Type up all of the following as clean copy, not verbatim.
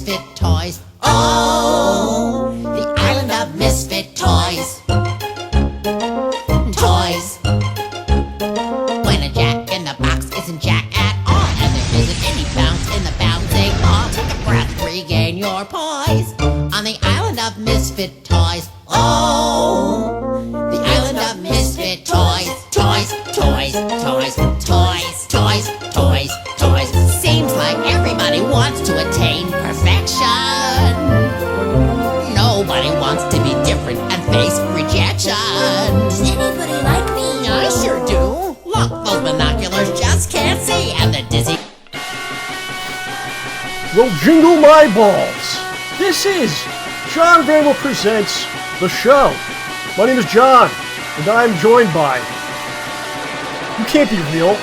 misfit toys. Oh, the island of misfit toys. Toys. When a jack in the box isn't jack at all, and there isn't any bounce in the bouncing ball, take a breath, regain your poise. On the island of misfit toys. Oh, the island of misfit toys. Toys, toys, toys, toys, toys, toys, toys. Seems like everybody wants to attain perfection. Nobody wants to be different and face rejection. Does anybody like me? I sure do. Look, those binoculars just can't see, and the dizzy. Well, jingle my balls. This is JohnRamboPresents, the show. My name is John, and I'm joined by... You can't be real.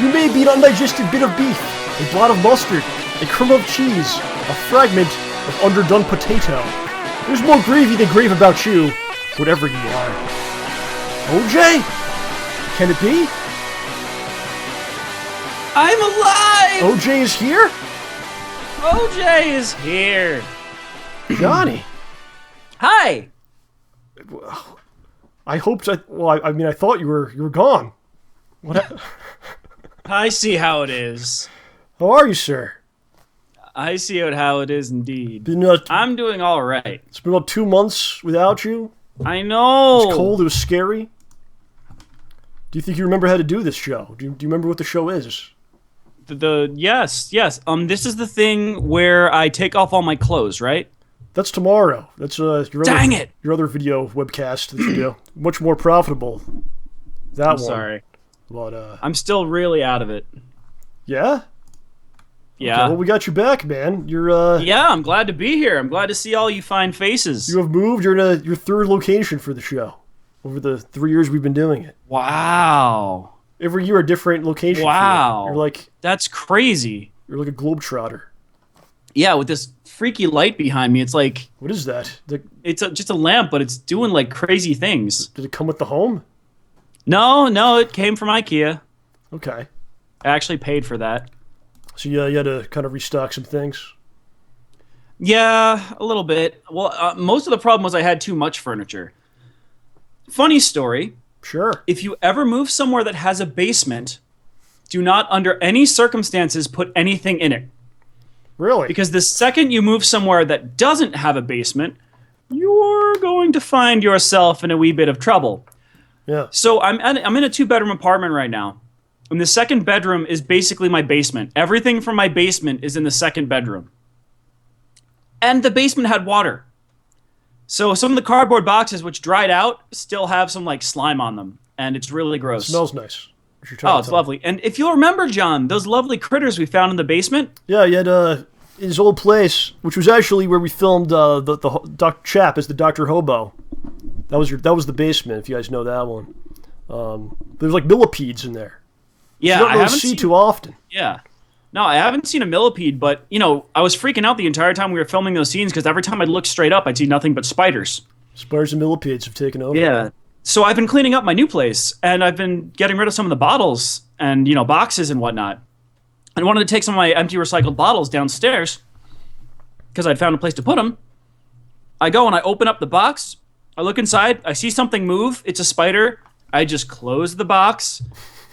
You may be an undigested bit of beef, a blot of mustard, a crumb of cheese, a fragment of underdone potato. There's more gravy than grave about you, whatever you are. OJ? Can it be? I'm alive! OJ is here? OJ is here. Johnny. Hi. I hoped I thought you were gone. What? I see how it is. How are you, sir? I see how it is indeed. Been, I'm doing all right. It's been about 2 months without you. I know. It was cold. It was scary. Do you think you remember how to do this show? Do you remember what the show is? Yes. This is the thing where I take off all my clothes, right? That's tomorrow. That's your Dang it! Your other video webcast that you do. Much more profitable. That I'm sorry. But I'm still really out of it. yeah. Yeah. Okay, well, we got you back, man. You're Yeah, I'm glad to be here. I'm glad to see all you fine faces. You have moved. You're in your third location for the show. Over the 3 years we've been doing it. Wow. Every year a different location. Wow. You're like That's crazy. You're like a globetrotter. Yeah, with this freaky light behind me, it's like... What is that? It's just a lamp, but it's doing like crazy things. Did it come with the home? No, it came from IKEA. Okay. I actually paid for that. So you had to kind of restock some things? Yeah, a little bit. Well, most of the problem was I had too much furniture. Funny story. Sure. If you ever move somewhere that has a basement, do not under any circumstances put anything in it. Really? Because the second you move somewhere that doesn't have a basement, you're going to find yourself in a wee bit of trouble. Yeah. So I'm in a 2-bedroom apartment right now. And the second bedroom is basically my basement. Everything from my basement is in the second bedroom. And the basement had water. So some of the cardboard boxes, which dried out, still have some like slime on them. And it's really gross. It smells nice. Oh, it's lovely. And if you'll remember, John, those lovely critters we found in the basement. Yeah, you had his old place, which was actually where we filmed the chap as the Dr. Hobo. That was the basement, if you guys know that one. There's like millipedes in there. Yeah, you don't I really haven't see seen too often. Yeah. No, I haven't seen a millipede, but, I was freaking out the entire time we were filming those scenes because every time I'd look straight up, I'd see nothing but spiders. Spiders and millipedes have taken over. Yeah. So I've been cleaning up my new place, and I've been getting rid of some of the bottles and, boxes and whatnot. I wanted to take some of my empty recycled bottles downstairs because I'd found a place to put them. I go and I open up the box. I look inside. I see something move. It's a spider. I just close the box,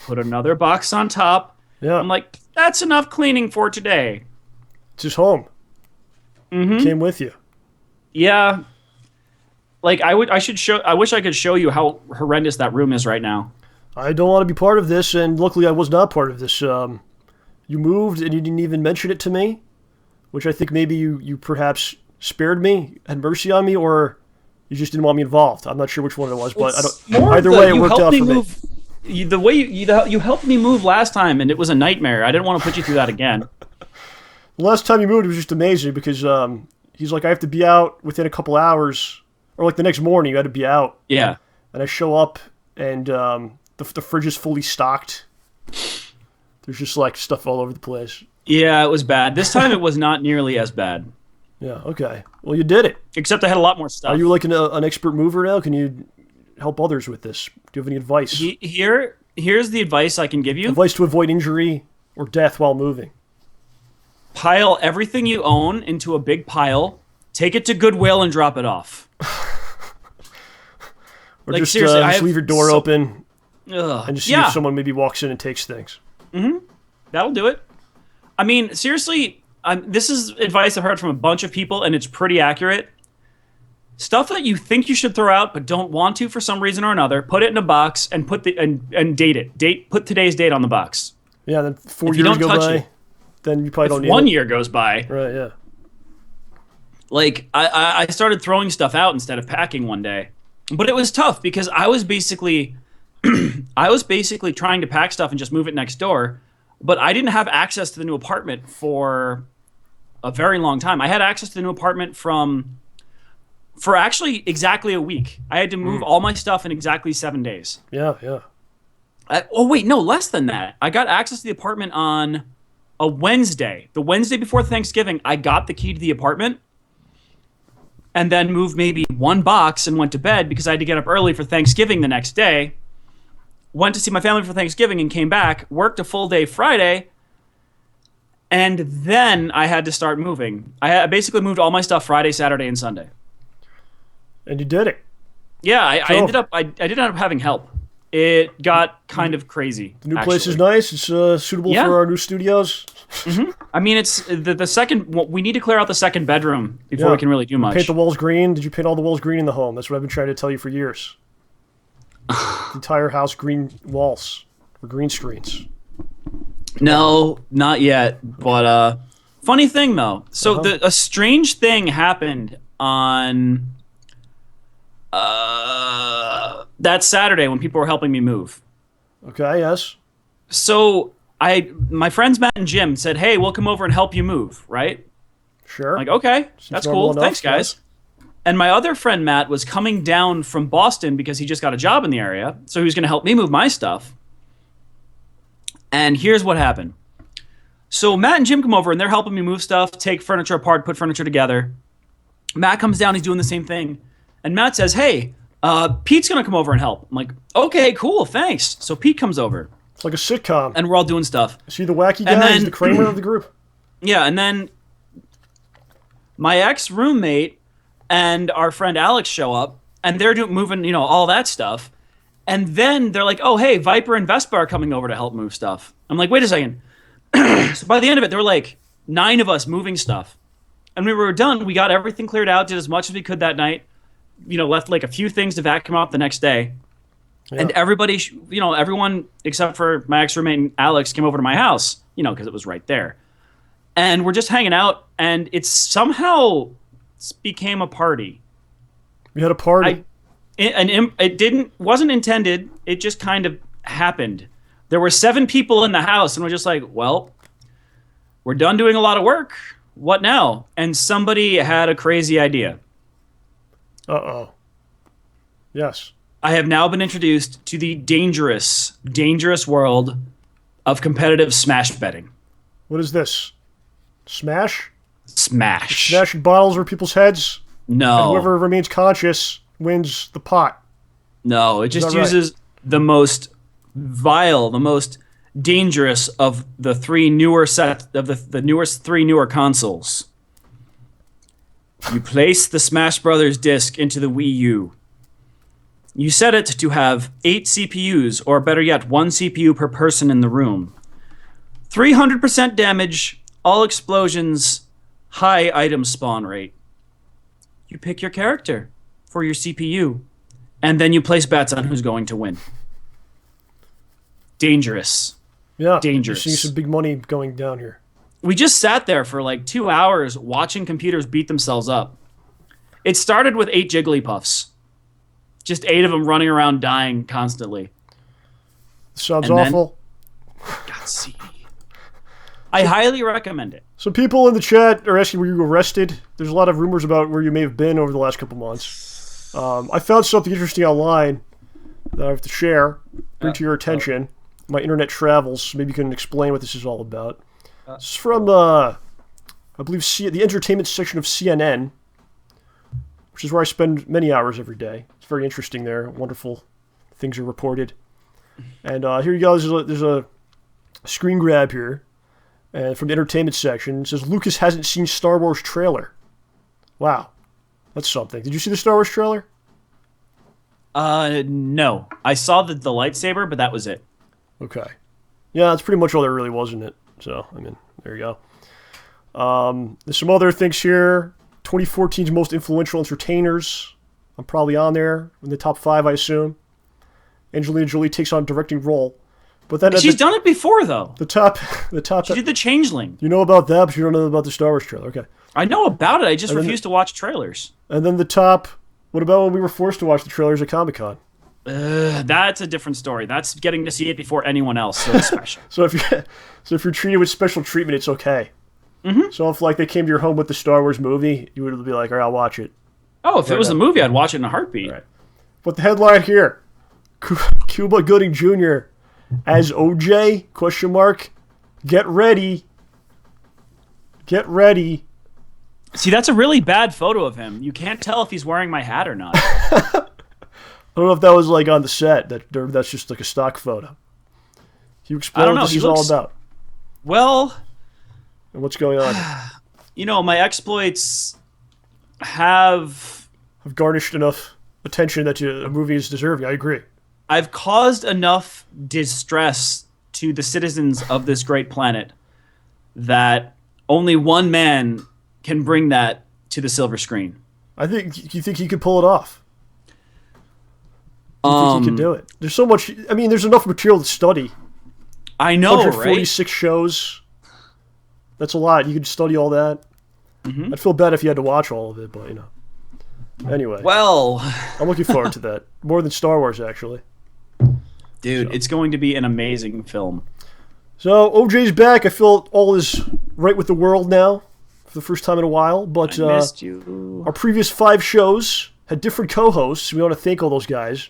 put another box on top. Yeah. I'm like, that's enough cleaning for today. It's his home. Mm-hmm. Came with you. Yeah. Like, I wish I could show you how horrendous that room is right now. I don't want to be part of this, and luckily I was not part of this. You moved and you didn't even mention it to me, which I think maybe you perhaps spared me, had mercy on me, or you just didn't want me involved. I'm not sure which one it was, but either way it worked out for me. The way you helped me move last time, and it was a nightmare. I didn't want to put you through that again. The last time you moved, it was just amazing because he's like, I have to be out within a couple hours, or like the next morning you had to be out. Yeah. And I show up, and the fridge is fully stocked. There's just like stuff all over the place. Yeah, it was bad. This time it was not nearly as bad. Yeah, okay. Well, you did it. Except I had a lot more stuff. Are you like an expert mover now? Can you help others with this? Do you have any advice? Here's the advice I can give you. Advice to avoid injury or death while moving. pile everything you own into a big pile, take it to Goodwill, and drop it off. Or Like, just, seriously, just leave your door open and just see yeah. if someone maybe walks in and takes things. That'll do it. I mean, seriously, this is advice I've heard from a bunch of people, and it's pretty accurate. Stuff that you think you should throw out but don't want to for some reason or another, put it in a box and and date it. Put today's date on the box. Yeah, then 4 If you years don't go touch by, it, then you probably don't need it. 1 year goes by. Right, yeah. Like, I started throwing stuff out instead of packing one day. But it was tough because I was basically trying to pack stuff and just move it next door, but I didn't have access to the new apartment for a very long time. I had access to the new apartment for actually exactly a week. I had to move all my stuff in exactly 7 days. Yeah, yeah. Less than that. I got access to the apartment on a Wednesday. The Wednesday before Thanksgiving, I got the key to the apartment and then moved maybe one box and went to bed because I had to get up early for Thanksgiving the next day. Went to see my family for Thanksgiving and came back, worked a full day Friday, and then I had to start moving. I basically moved all my stuff Friday, Saturday, and Sunday. And you did it. Yeah, I did end up having help. It got kind of crazy. The new place is nice. It's suitable for our new studios. I mean, it's the second. We need to clear out the second bedroom before we can really do much. Paint the walls green. Did you paint all the walls green in the home? That's what I've been trying to tell you for years. The entire house green walls or green screens. No, not yet. But funny thing though. So a strange thing happened on that Saturday when people were helping me move. Okay. Yes. So my friends Matt and Jim said, "Hey, we'll come over and help you move." Right? Sure. I'm like, okay, that's cool. Enough, Thanks, guys. And my other friend Matt was coming down from Boston because he just got a job in the area, so he was going to help me move my stuff. And here's what happened. So Matt and Jim come over and they're helping me move stuff, take furniture apart, put furniture together. Matt comes down, he's doing the same thing. And Matt says, "Hey, Pete's going to come over and help." I'm like, "Okay, cool, thanks." So Pete comes over. It's like a sitcom. And we're all doing stuff. Is he the wacky guy? He's the Kramer of the group? Yeah, and then my ex-roommate and our friend Alex show up, and they're moving, all that stuff. And then they're like, "Oh, hey, Viper and Vespa are coming over to help move stuff." I'm like, "Wait a second." So by the end of it, there were like 9 of us moving stuff. And when we were done, we got everything cleared out, did as much as we could that night, left like a few things to vacuum up the next day. Yeah. And everybody, everyone except for my ex-roommate and Alex came over to my house, because it was right there. And we're just hanging out, and it somehow became a party. We had a party. It wasn't intended. It just kind of happened. There were 7 people in the house, and we're just like, well, we're done doing a lot of work. What now? And somebody had a crazy idea. Uh-oh. Yes. I have now been introduced to the dangerous, dangerous world of competitive smash betting. What is this? Smash? Smash. Smashing bottles over people's heads? No. And whoever remains conscious wins the pot. No, it just uses the most vile, the most dangerous of the 3 newer the newest 3 newer consoles. You place the Smash Brothers disc into the Wii U. You set it to have 8 CPUs, or better yet, 1 CPU per person in the room. 300% damage, all explosions, high item spawn rate. You pick your character for your CPU, and then you place bets on who's going to win. Dangerous. Yeah, dangerous. You see some big money going down here. We just sat there for like 2 hours watching computers beat themselves up. It started with 8 Jigglypuffs. Just 8 of them running around dying constantly. Sounds awful. God, see. I highly recommend it. So people in the chat are asking, were you arrested? There's a lot of rumors about where you may have been over the last couple months. I found something interesting online that I have to share, bring to your attention. My internet travels. Maybe you can explain what this is all about. It's from, I believe, the entertainment section of CNN, which is where I spend many hours every day. It's very interesting there. Wonderful things are reported. And here you go. There's a screen grab here. And from the entertainment section, it says Lucas hasn't seen Star Wars trailer. Wow, that's something. Did you see the Star Wars trailer? No. I saw the lightsaber, but that was it. Okay. Yeah, that's pretty much all there really was in it. So, I mean, there you go. There's some other things here. 2014's most influential entertainers. I'm probably on there in the top 5, I assume. Angelina Jolie takes on a directing role. But then She's done it before, though. The top. She did The Changeling. You know about that, but you don't know about the Star Wars trailer. Okay. I know about it. I just refuse to watch trailers. And then the top. What about when we were forced to watch the trailers at Comic-Con? That's a different story. That's getting to see it before anyone else, so it's special. So if you're treated with special treatment, it's okay. Mm-hmm. So if like they came to your home with the Star Wars movie, you would be like, all right, I'll watch it. Oh, if it was a movie, I'd watch it in a heartbeat. Right. But the headline here, Cuba Gooding Jr. as OJ, question mark, get ready. Get ready. See, that's a really bad photo of him. You can't tell if he's wearing my hat or not. I don't know if that was like on the set. That's just like a stock photo. Can you explain what this is all about? Well, and what's going on? You know, my exploits have garnished enough attention that a movie is deserving. I agree. I've caused enough distress to the citizens of this great planet that only one man can bring that to the silver screen. You think he could pull it off? You think he could do it? There's so much. I mean, there's enough material to study. I know, 146 shows. That's a lot. You could study all that. Mm-hmm. I'd feel bad if you had to watch all of it, but you know. Anyway. Well, I'm looking forward to that. More than Star Wars, actually. Dude, it's going to be an amazing film. So, OJ's back. I feel all is right with the world now for the first time in a while. But I missed you. Our previous 5 shows had different co-hosts. We want to thank all those guys.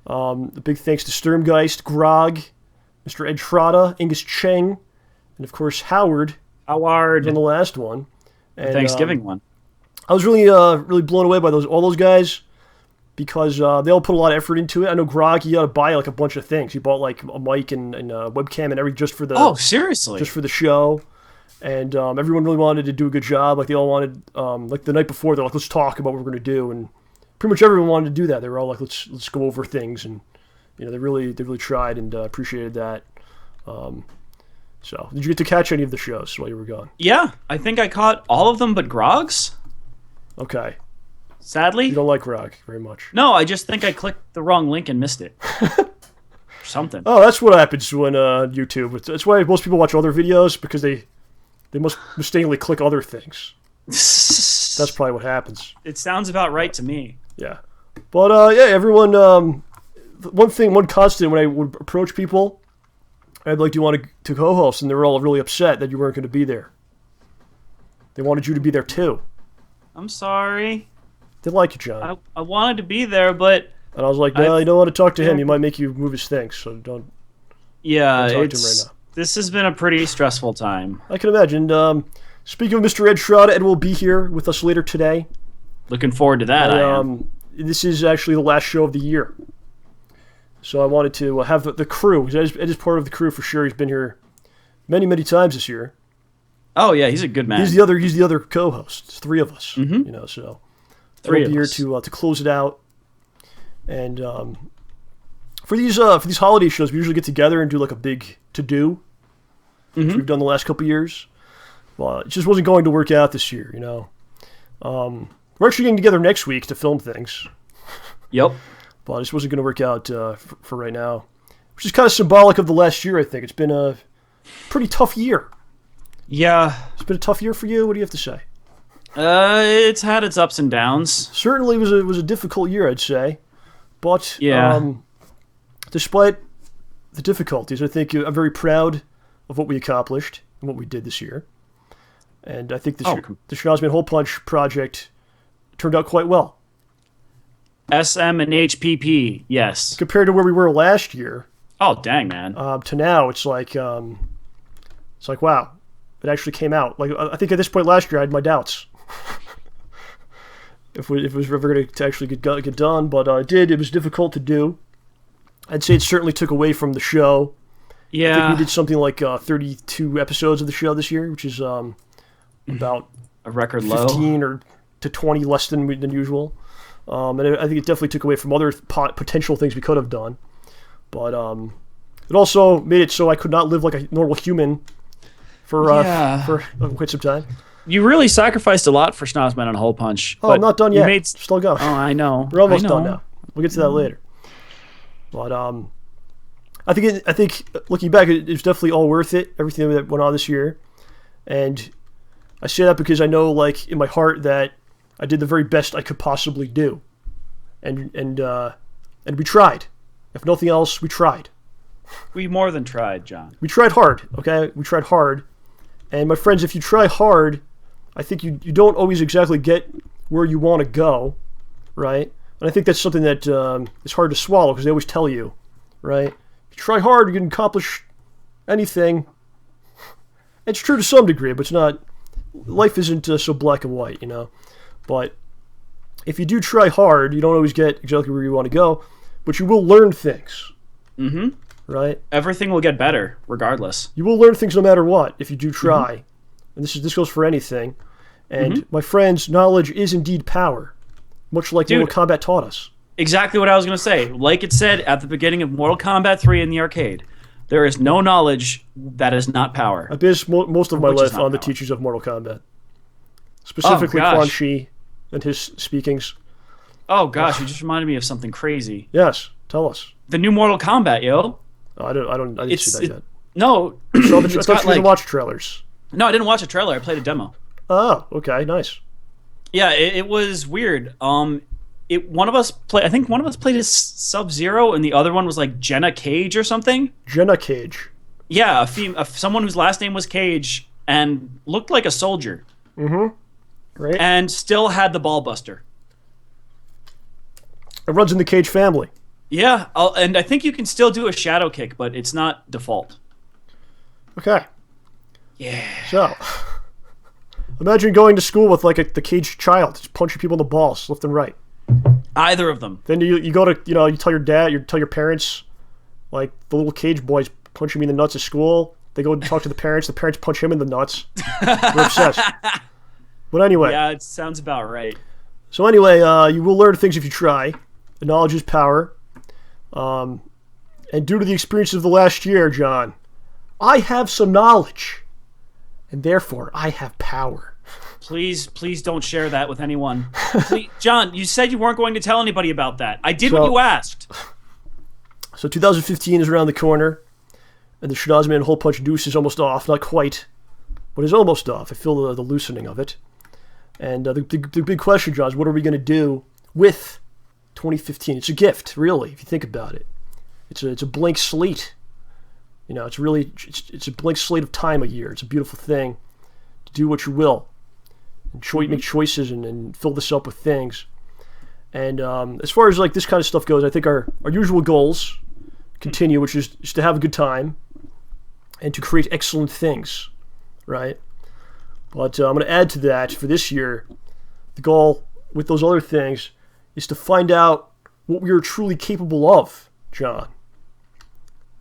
A big thanks to Sturmgeist, Grog, Mr. Ed Trotta, Angus Cheng, and of course Howard. On the last one. And, Thanksgiving one. I was really blown away by all those guys because they all put a lot of effort into it. I know Grog, he had to buy like a bunch of things. He bought like a mic and a webcam and everything just for the seriously, just for the show. And everyone really wanted to do a good job. Like they all wanted, like the night before, they're like, let's talk about what we're going to do. And pretty much everyone wanted to do that. They were all like, let's go over things. And you know, they really tried and appreciated that. So, did you get to catch any of the shows while you were gone? Yeah, I think I caught all of them but Grog's. Okay. Sadly. You don't like Grog very much. No, I just think I clicked the wrong link and missed it. Or something. Oh, that's what happens when YouTube. That's why most people watch other videos, because they must mistakenly click other things. That's probably what happens. It sounds about right to me. Yeah. But, yeah, everyone, one constant when I would approach people, I'd like, do you want to co-host? And they were all really upset that you weren't going to be there. They wanted you to be there, too. I'm sorry. They like you, John. I wanted to be there, but... And I was like, no, you don't want to talk to him. He might make you move his things, so don't... Yeah, talk to him right now. This has been a pretty stressful time. I can imagine. Speaking of Mr. Ed Trotta, Ed will be here with us later today. Looking forward to that, I am. This is actually the last show of the year. So I wanted to have the crew. Ed is part of the crew for sure. He's been here many, many times this year. Oh yeah, he's a good man. He's the other co-host. It's 3 of us. Mm-hmm. You know, so 3 of here us to close it out. And for these holiday shows, we usually get together and do like a big to-do, which we've done the last couple of years. Well, it just wasn't going to work out this year, you know. We're actually getting together next week to film things. Yep. But it just wasn't going to work out for right now, which is kind of symbolic of the last year, I think. It's been a pretty tough year. Yeah. It's been a tough year for you? What do you have to say? It's had its ups and downs. Certainly was a difficult year, I'd say. But yeah. Despite the difficulties, I think I'm very proud of what we accomplished and what we did this year. And I think the Schnauzman Hole Punch project turned out quite well. SMHP, yes. Compared to where we were last year. Oh, dang, man. To now, it's like wow, it actually came out. Like I think at this point last year, I had my doubts if it was ever going to actually get done. But it did. It was difficult to do. I'd say it certainly took away from the show Yeah. I think we did something like 32 episodes of the show this year, which is about a record low. 15 or to 20 less than usual. And I think it definitely took away from other potential things we could have done. But it also made it so I could not live like a normal human for quite some time. You really sacrificed a lot for Schnozman and Hole Punch. Oh, I'm not done yet. Still going. Oh, I know. We're almost done now. We'll get to that later. But I think looking back, it was definitely all worth it. Everything that went on this year, and I say that because I know, like in my heart, that I did the very best I could possibly do, and we tried. If nothing else, we tried. We more than tried, John. We tried hard. Okay, we tried hard, and my friends, if you try hard, I think you don't always exactly get where you want to go, right? And I think that's something that is hard to swallow because they always tell you, right? If you try hard, you can accomplish anything. It's true to some degree, but it's not. Life isn't so black and white, you know. But if you do try hard, you don't always get exactly where you want to go, but you will learn things. Mm-hmm. Right? Everything will get better, regardless. You will learn things no matter what if you do try. Mm-hmm. And this goes for anything. And my friends, knowledge is indeed power, much like Mortal Kombat taught us. Exactly what I was going to say. Like it said at the beginning of Mortal Kombat 3 in the arcade, there is no knowledge that is not power. I based most of my life on the teachers of Mortal Kombat. Specifically Quan Chi and his speakings. Oh, gosh, you just reminded me of something crazy. Yes, tell us. The new Mortal Kombat, yo. I didn't see that yet. No. I thought you didn't watch trailers. No, I didn't watch a trailer. I played a demo. Oh, okay, nice. Yeah, it was weird. I think one of us played as Sub-Zero, and the other one was like Jenna Cage or something. Jenna Cage. Yeah, someone whose last name was Cage and looked like a soldier. Mm-hmm. Right. And still had the ball buster. It runs in the Cage family. Yeah, and I think you can still do a shadow kick, but it's not default. Okay. Yeah. So, imagine going to school with like the Cage child, just punching people in the balls left and right. Either of them. Then you go to, you tell your dad, you tell your parents, like the little Cage boy's punching me in the nuts at school. They go and talk to the parents punch him in the nuts. They're obsessed. But anyway. Yeah, it sounds about right. So anyway, you will learn things if you try. Knowledge is power. And due to the experiences of the last year, John, I have some knowledge. And therefore, I have power. Please don't share that with anyone. Please, John, you said you weren't going to tell anybody about that. I did what you asked. So 2015 is around the corner, and the Schnozman Hole Punch Deuce is almost off. Not quite, but it's almost off. I feel the loosening of it. And the big question, John, is what are we going to do with 2015? It's a gift, really, if you think about it. It's a blank slate. It's a blank slate of time a year. It's a beautiful thing to do what you will. And make choices and fill this up with things. And as far as like this kind of stuff goes, I think our usual goals continue, which is to have a good time and to create excellent things, right? But I'm going to add to that for this year. The goal with those other things is to find out what we are truly capable of, John.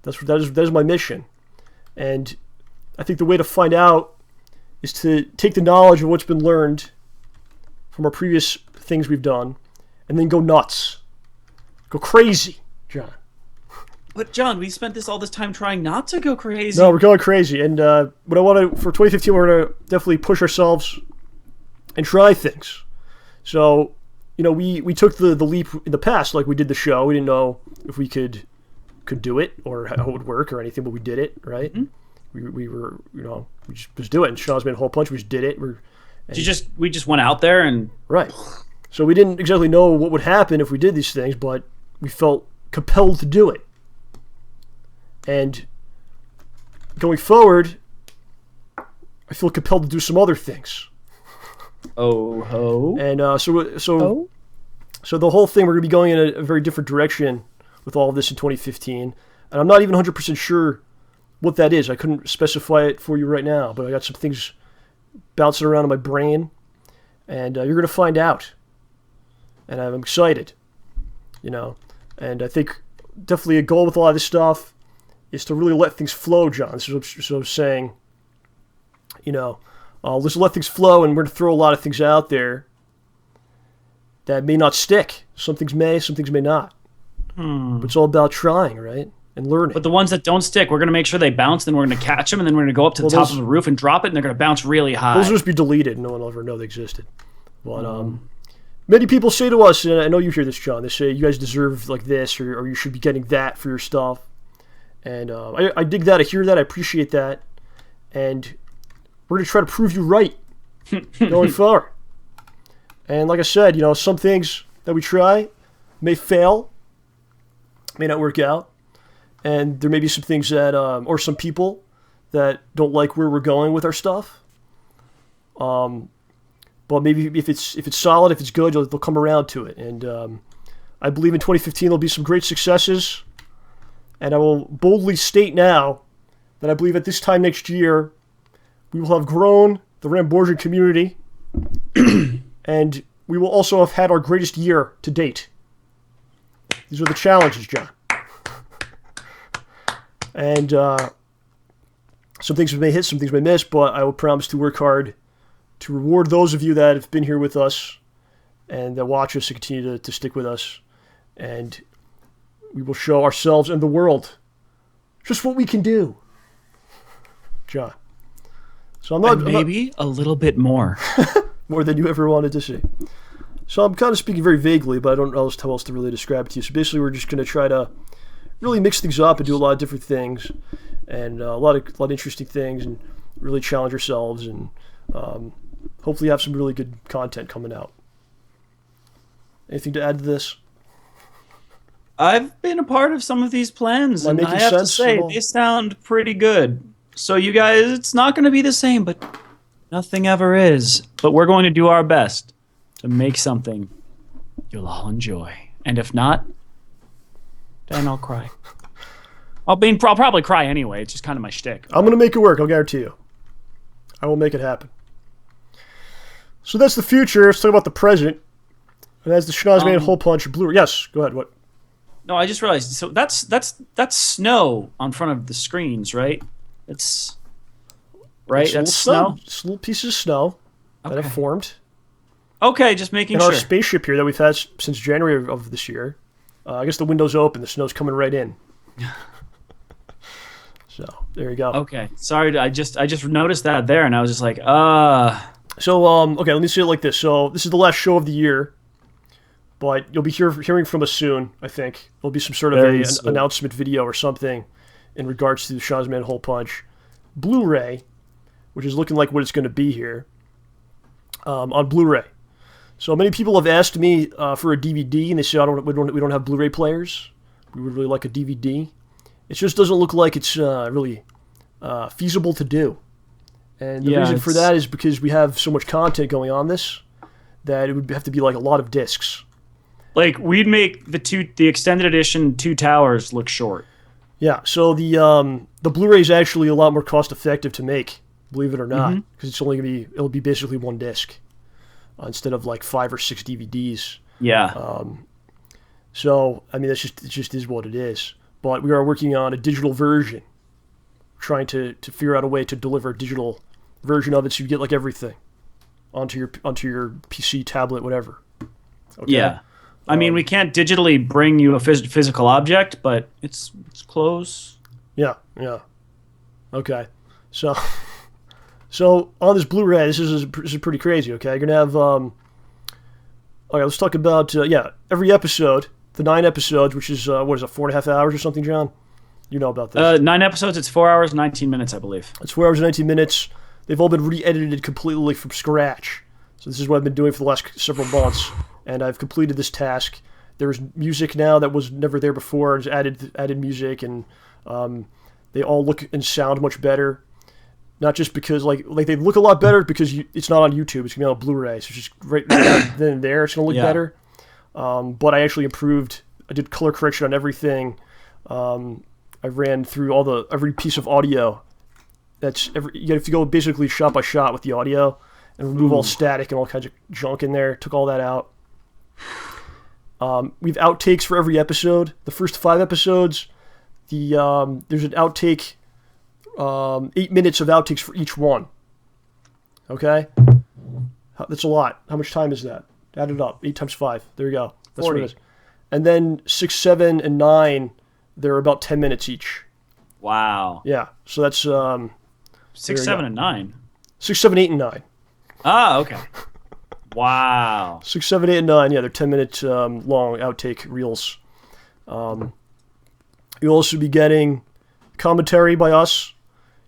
That is my mission. And I think the way to find out is to take the knowledge of what's been learned from our previous things we've done and then go nuts. Go crazy, John. But John, we spent all this time trying not to go crazy. No, we're going crazy. And what I want to, for 2015, we're going to definitely push ourselves and try things. So, we took the leap in the past, like we did the show. We didn't know if we could do it or how it would work or anything, but we did it, right? Mm-hmm. We were, we just do it. And Schnozman Hole Punch, we just did it. We just went out there and... Right. So we didn't exactly know what would happen if we did these things, but we felt compelled to do it. And going forward, I feel compelled to do some other things. Oh ho! And so the whole thing, we're going to be going in a very different direction with all of this in 2015. And I'm not even 100% sure what that is. I couldn't specify it for you right now, but I got some things bouncing around in my brain, and you're going to find out. And I'm excited, And I think definitely a goal with a lot of this stuff is to really let things flow, John. This is what I'm saying. Let's let things flow, and we're going to throw a lot of things out there that may not stick. Some things may, some things may not. But it's all about trying, right? And learning. But the ones that don't stick, we're going to make sure they bounce, then we're going to catch them, and then we're going to go up to the top of the roof and drop it, and they're going to bounce really high. Those will just be deleted. No one will ever know they existed. But many people say to us, and I know you hear this, John, they say, you guys deserve like this, or you should be getting that for your stuff. And I dig that. I hear that. I appreciate that. And we're going to try to prove you right going forward. And like I said, some things that we try may fail, may not work out. And there may be some things that, or some people that don't like where we're going with our stuff. But maybe if it's solid, if it's good, they'll come around to it. And I believe in 2015 there'll be some great successes. And I will boldly state now that I believe at this time next year, we will have grown the Ramborgian community, and we will also have had our greatest year to date. These are the challenges, John. And some things may hit, some things may miss, but I will promise to work hard to reward those of you that have been here with us and that watch us and continue to stick with us. And we will show ourselves and the world just what we can do, John. So I'm not maybe a little bit more than you ever wanted to see. So I'm kind of speaking very vaguely, but I don't know how else to really describe it to you. So basically, we're just going to try to really mix things up and do a lot of different things, and a lot of interesting things, and really challenge ourselves, and hopefully have some really good content coming out. Anything to add to this? I've been a part of some of these plans, and I have to say, they sound pretty good. So you guys, it's not going to be the same, but nothing ever is. But we're going to do our best to make something you'll all enjoy. And if not, then I'll cry. I'll probably cry anyway. It's just kind of my shtick. I'm going to make it work, I'll guarantee you. I will make it happen. So that's the future. Let's talk about the present. And that's the Schnozman Hole Punch BluRay. Yes, go ahead. What? No, I just realized. So that's snow on front of the screens, right? It's right. That's snow. It's little pieces of snow that have formed. Okay, just making in sure. Our spaceship here that we've had since January of this year. I guess the window's open. The snow's coming right in. So there you go. Okay, sorry. I just noticed that there, and I was just like, So okay, let me say it like this. So this is the last show of the year. But you'll be hearing from us soon, I think. There'll be some sort of an announcement video or something in regards to the Schnozman Hole Punch BluRay, which is looking like what it's going to be here, on BluRay. So many people have asked me for a DVD, and they say, we don't have Blu-ray players. We would really like a DVD. It just doesn't look like it's really feasible to do. And the reason for that is because we have so much content going on this that it would have to be like a lot of discs. Like, we'd make the extended edition Two Towers look short. Yeah, so the Blu-ray is actually a lot more cost effective to make, believe it or not, because it's only it'll be basically one disc instead of like 5 or 6 DVDs. Yeah. So I mean, it just is what it is. But we are working on a digital version, trying to figure out a way to deliver a digital version of it so you get like everything onto your PC, tablet, whatever. Okay? Yeah. I mean, we can't digitally bring you a physical object, but it's close. Yeah. Okay. So on this Blu-ray, this is pretty crazy, okay? You're going to have... all right, let's talk about... every episode, the 9 episodes, which is, 4.5 hours or something, John? You know about this. 9 episodes, it's 4 hours and 19 minutes, I believe. It's 4 hours and 19 minutes. They've all been re-edited completely from scratch. So this is what I've been doing for the last several months. And I've completed this task. There's music now that was never there before. There's added music, and they all look and sound much better. Not just because like they look a lot better because it's not on YouTube. It's gonna be on Blu-ray, so it's just right then and there. It's gonna look better. But I actually improved. I did color correction on everything. I ran through every piece of audio. You have to go basically shot by shot with the audio and remove all static and all kinds of junk in there. Took all that out. We have outtakes for every episode. The first 5 episodes, there's an outtake, 8 minutes of outtakes for each one. Okay? That's a lot. How much time is that? Add it up. 8 times 5. There you go. That's 40. what it is. And then 6, 7, and 9, they're about 10 minutes each. Wow. Yeah. So that's 6, 7, and 9. 6, 7, 8, and 9. Ah, okay. Wow. 6, 7, 8, and 9. Yeah, they're 10-minute long outtake reels. You'll also be getting commentary by us.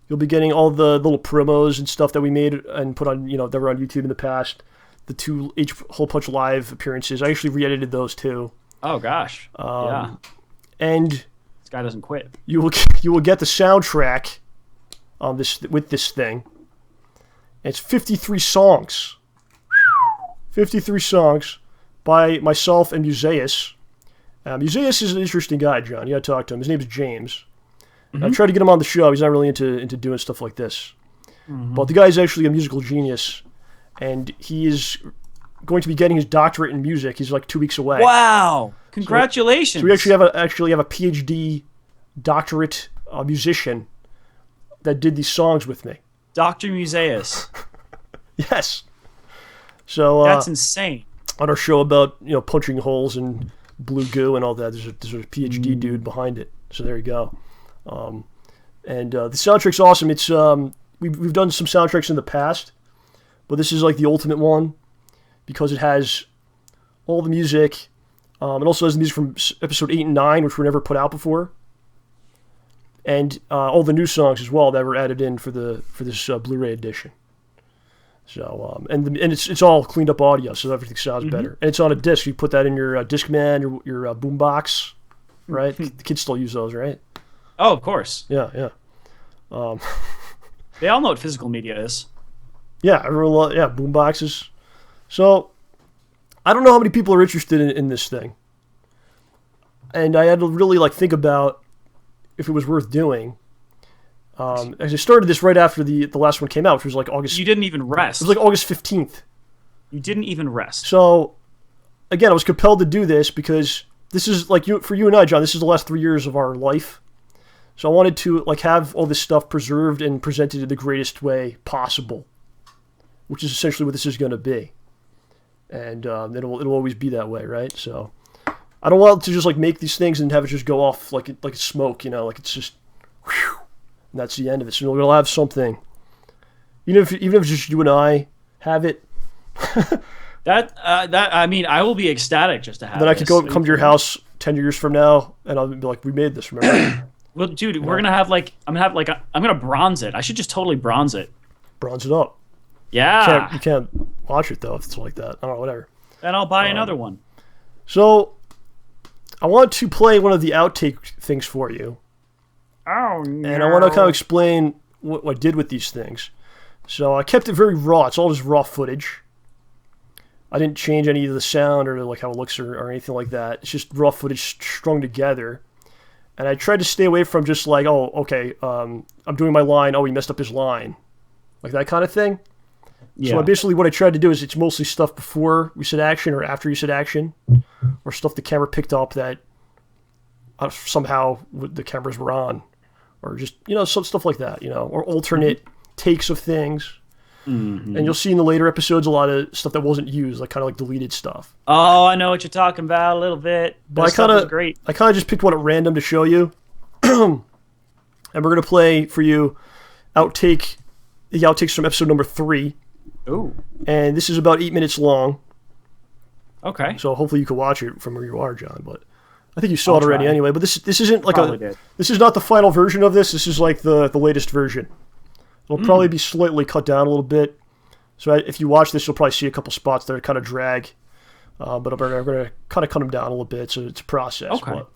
You'll be getting all the little promos and stuff that we made and put on, that were on YouTube in the past. The 2 H Hole Punch live appearances. I actually re-edited those too. Oh gosh. Yeah. And This guy doesn't quit. you will get the soundtrack on this thing. It's 53 songs. 53 songs by myself and Musaeus. Musaeus is an interesting guy, John. You got to talk to him. His name is James. I've tried to get him on the show. He's not really into doing stuff like this. But the guy is actually a musical genius, and he is going to be getting his doctorate in music. He's like 2 weeks away. Wow! Congratulations. So we actually have a PhD doctorate musician that did these songs with me. Dr. Musaeus. Yes. So That's insane. on our show about punching holes and blue goo and all that, there's a PhD dude behind it. So there you go. And the soundtrack's awesome. It's we've done some soundtracks in the past, but this is like the ultimate one because it has all the music. It also has the music from episode 8 and 9, which were never put out before, and all the new songs as well that were added in for this Blu-ray edition. So and it's all cleaned up audio, so everything sounds better. And it's on a disc. You put that in your Discman, your boombox, right? The kids still use those, right? Oh, of course. Yeah. They all know what physical media is. Yeah, everyone boomboxes. So I don't know how many people are interested in this thing, and I had to really think about if it was worth doing. As I started this right after the last one came out, which was like August. You didn't even rest. It was like August 15th. You didn't even rest. So again, I was compelled to do this because this is for you and I, John. This is the last 3 years of our life. So I wanted to have all this stuff preserved and presented in the greatest way possible, which is essentially what this is going to be. And it'll always be that way, right? So I don't want to just make these things and have it just go off like it's smoke, it's just whew, and that's the end of it. So we'll have something, even if it's just you and I have it. I mean, I will be ecstatic just to have. Then I could come to your house 10 years from now, and I'll be like, "We made this, remember?" Well, dude, we're gonna have I'm gonna bronze it. I should just totally bronze it. Bronze it up. Yeah. You can't watch it though if it's like that. I don't know, whatever. And I'll buy another one. So I want to play one of the outtake things for you. Oh no. And I want to kind of explain what I did with these things. So I kept it very raw. It's all just raw footage. I didn't change any of the sound or how it looks or anything like that. It's just raw footage strung together. And I tried to stay away from just I'm doing my line. Oh, he messed up his line. Like that kind of thing. Yeah. So basically what I tried to do is it's mostly stuff before we said action or after you said action. Or stuff the camera picked up that somehow the cameras were on. Or just, some stuff like that, or alternate takes of things. Mm-hmm. And you'll see in the later episodes a lot of stuff that wasn't used, kind of deleted stuff. Oh, I know what you're talking about a little bit. But I kind of just picked one at random to show you. And we're going to play for you the outtakes from episode number 3. Ooh. And this is about 8 minutes long. Okay. So hopefully you can watch it from where you are, John, but I think you saw it already anyway, but this isn't this is not the final version of this. This is the latest version. It'll probably be slightly cut down a little bit. So if you watch this, you'll probably see a couple spots that kind of drag. But I'm going to kind of cut them down a little bit, so it's a process. Okay. But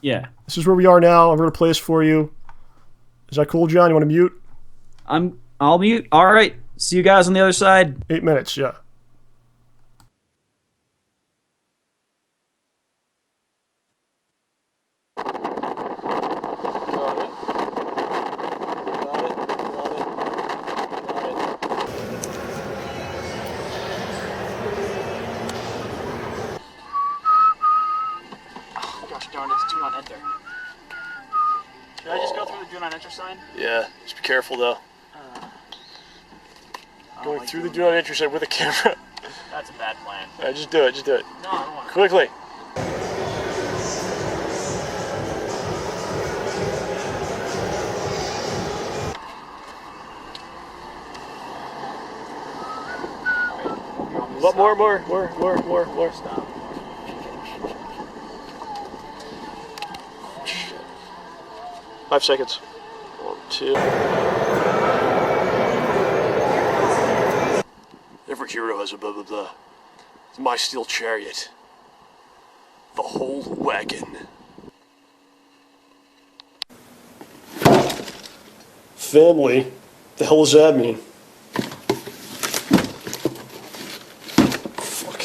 yeah. This is where we are now. I'm going to play this for you. Is that cool, John? You want to mute? I'll mute. All right. See you guys on the other side. 8 minutes, yeah. Gosh darn it, it's do not enter. do not enter sign? Yeah, just be careful though. Going through the do not enter sign with a camera. That's a bad plan. Alright, just do it, just do it. No, I don't want to. Quickly. More. Stop. 5 seconds. 1, 2. Every hero has a blah blah blah. It's my steel chariot. The whole wagon. Family? The hell does that mean? Fuck.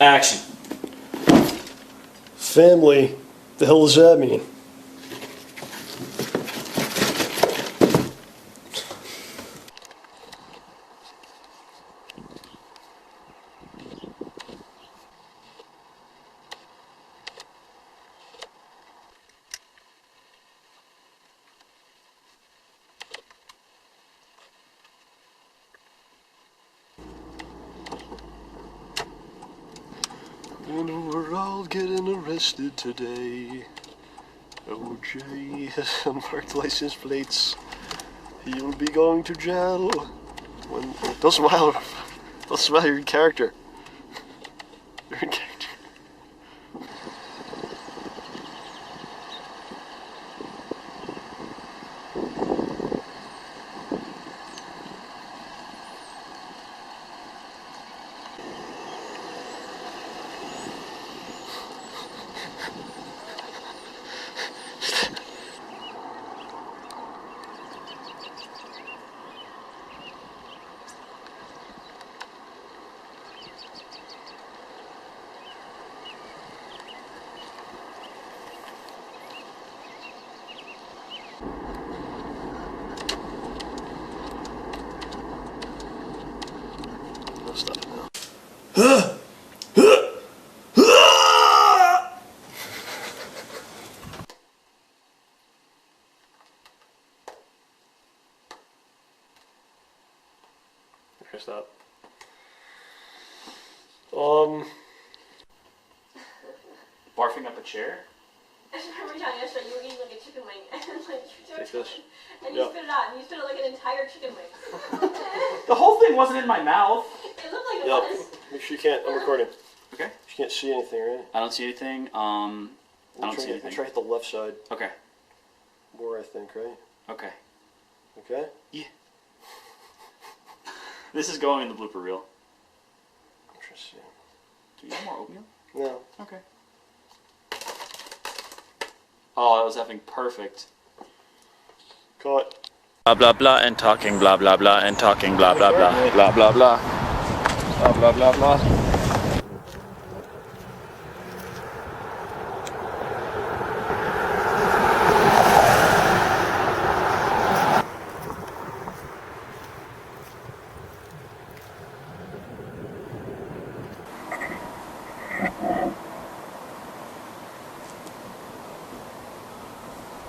Action. Family? The hell does that mean? And we're all getting arrested today. OJ has unmarked license plates. He'll be going to jail. Don't smile. Don't smile, you're in character. You're in character. Stop it now. Okay, stop. Barfing up a chair? I just remember John yesterday, you were eating like a chicken wing, and like you Take this. and you spit it out, and you spit it like an entire chicken wing. The whole thing wasn't in my mouth. It looked like it Yep. was. Make sure you can't. I'm recording. Okay. You can't see anything, right? I don't see anything. I don't see anything. Try to hit the left side Okay. more, I think, right? Okay. Okay? Yeah. This is going in the blooper reel. Interesting. Do you want more oatmeal? No. Okay. Oh, that was effing perfect. Cut. Blah blah blah and talking blah blah blah and talking blah blah blah blah blah blah blah blah blah blah.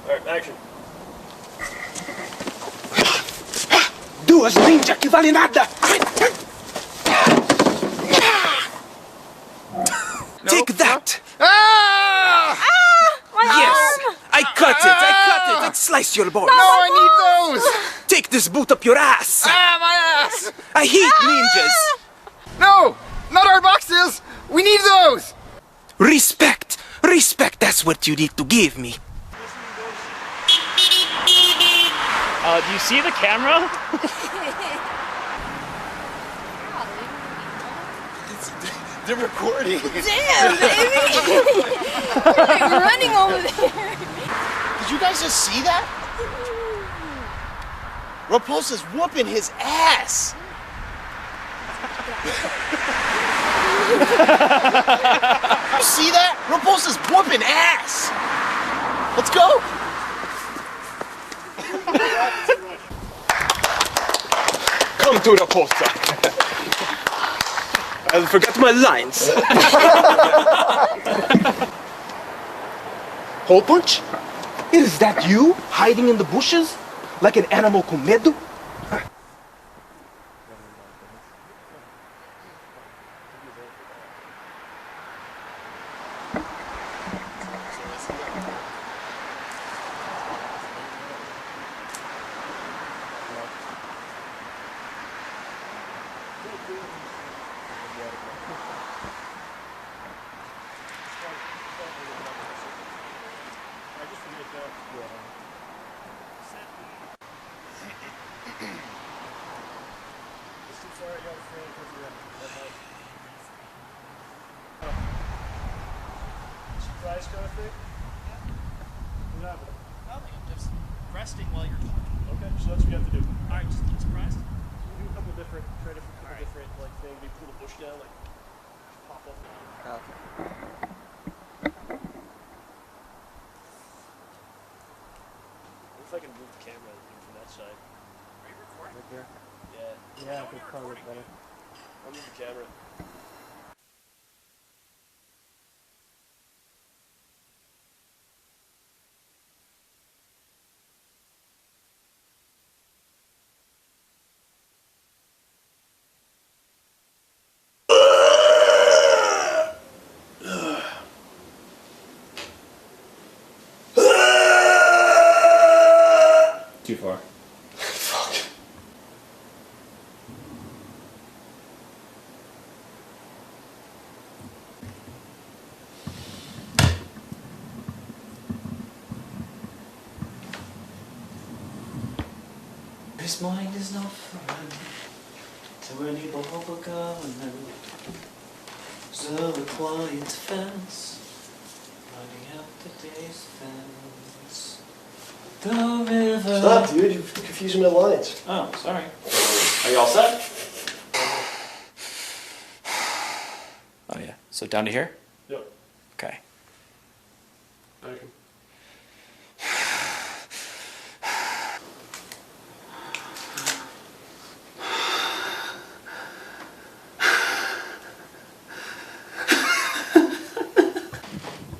Alright, action. Duas ninja que vale nada! Take that! Yes! I cut it! It sliced your bone! No, I need those! Take this boot up your ass! Ah, my ass! I hate ninjas! No! Not our boxes! We need those! Respect! Respect, that's what you need to give me. Do you see the camera? They're recording. Damn, baby! You're like running over there. Did you guys just see that? Raposa's whooping his ass. You see that? Raposa's whooping ass. Let's go. Come to Raposa. I forgot my lines. Hole punch? Is that you hiding in the bushes like an animal con medo? Surprise kind of thing? What happened? Nothing. I'm just resting while you're talking. Okay, so that's what you have to do. All right, just keep surprised. Do a couple different, try a couple different like things. Maybe pull the bush down, like pop up. Okay. What if I can move the camera from that side? Are you recording? Right here. Yeah. Yeah, I could probably look better. I'll move the camera. Too far. Fuck. His mind is not foreign to any bubblegum. So a quiet fence, running up the day's fence. The river. Stop, dude. You're confusing my lines. Oh, sorry. Are you all set? Oh yeah. So down to here? Yep. Okay. Thank you.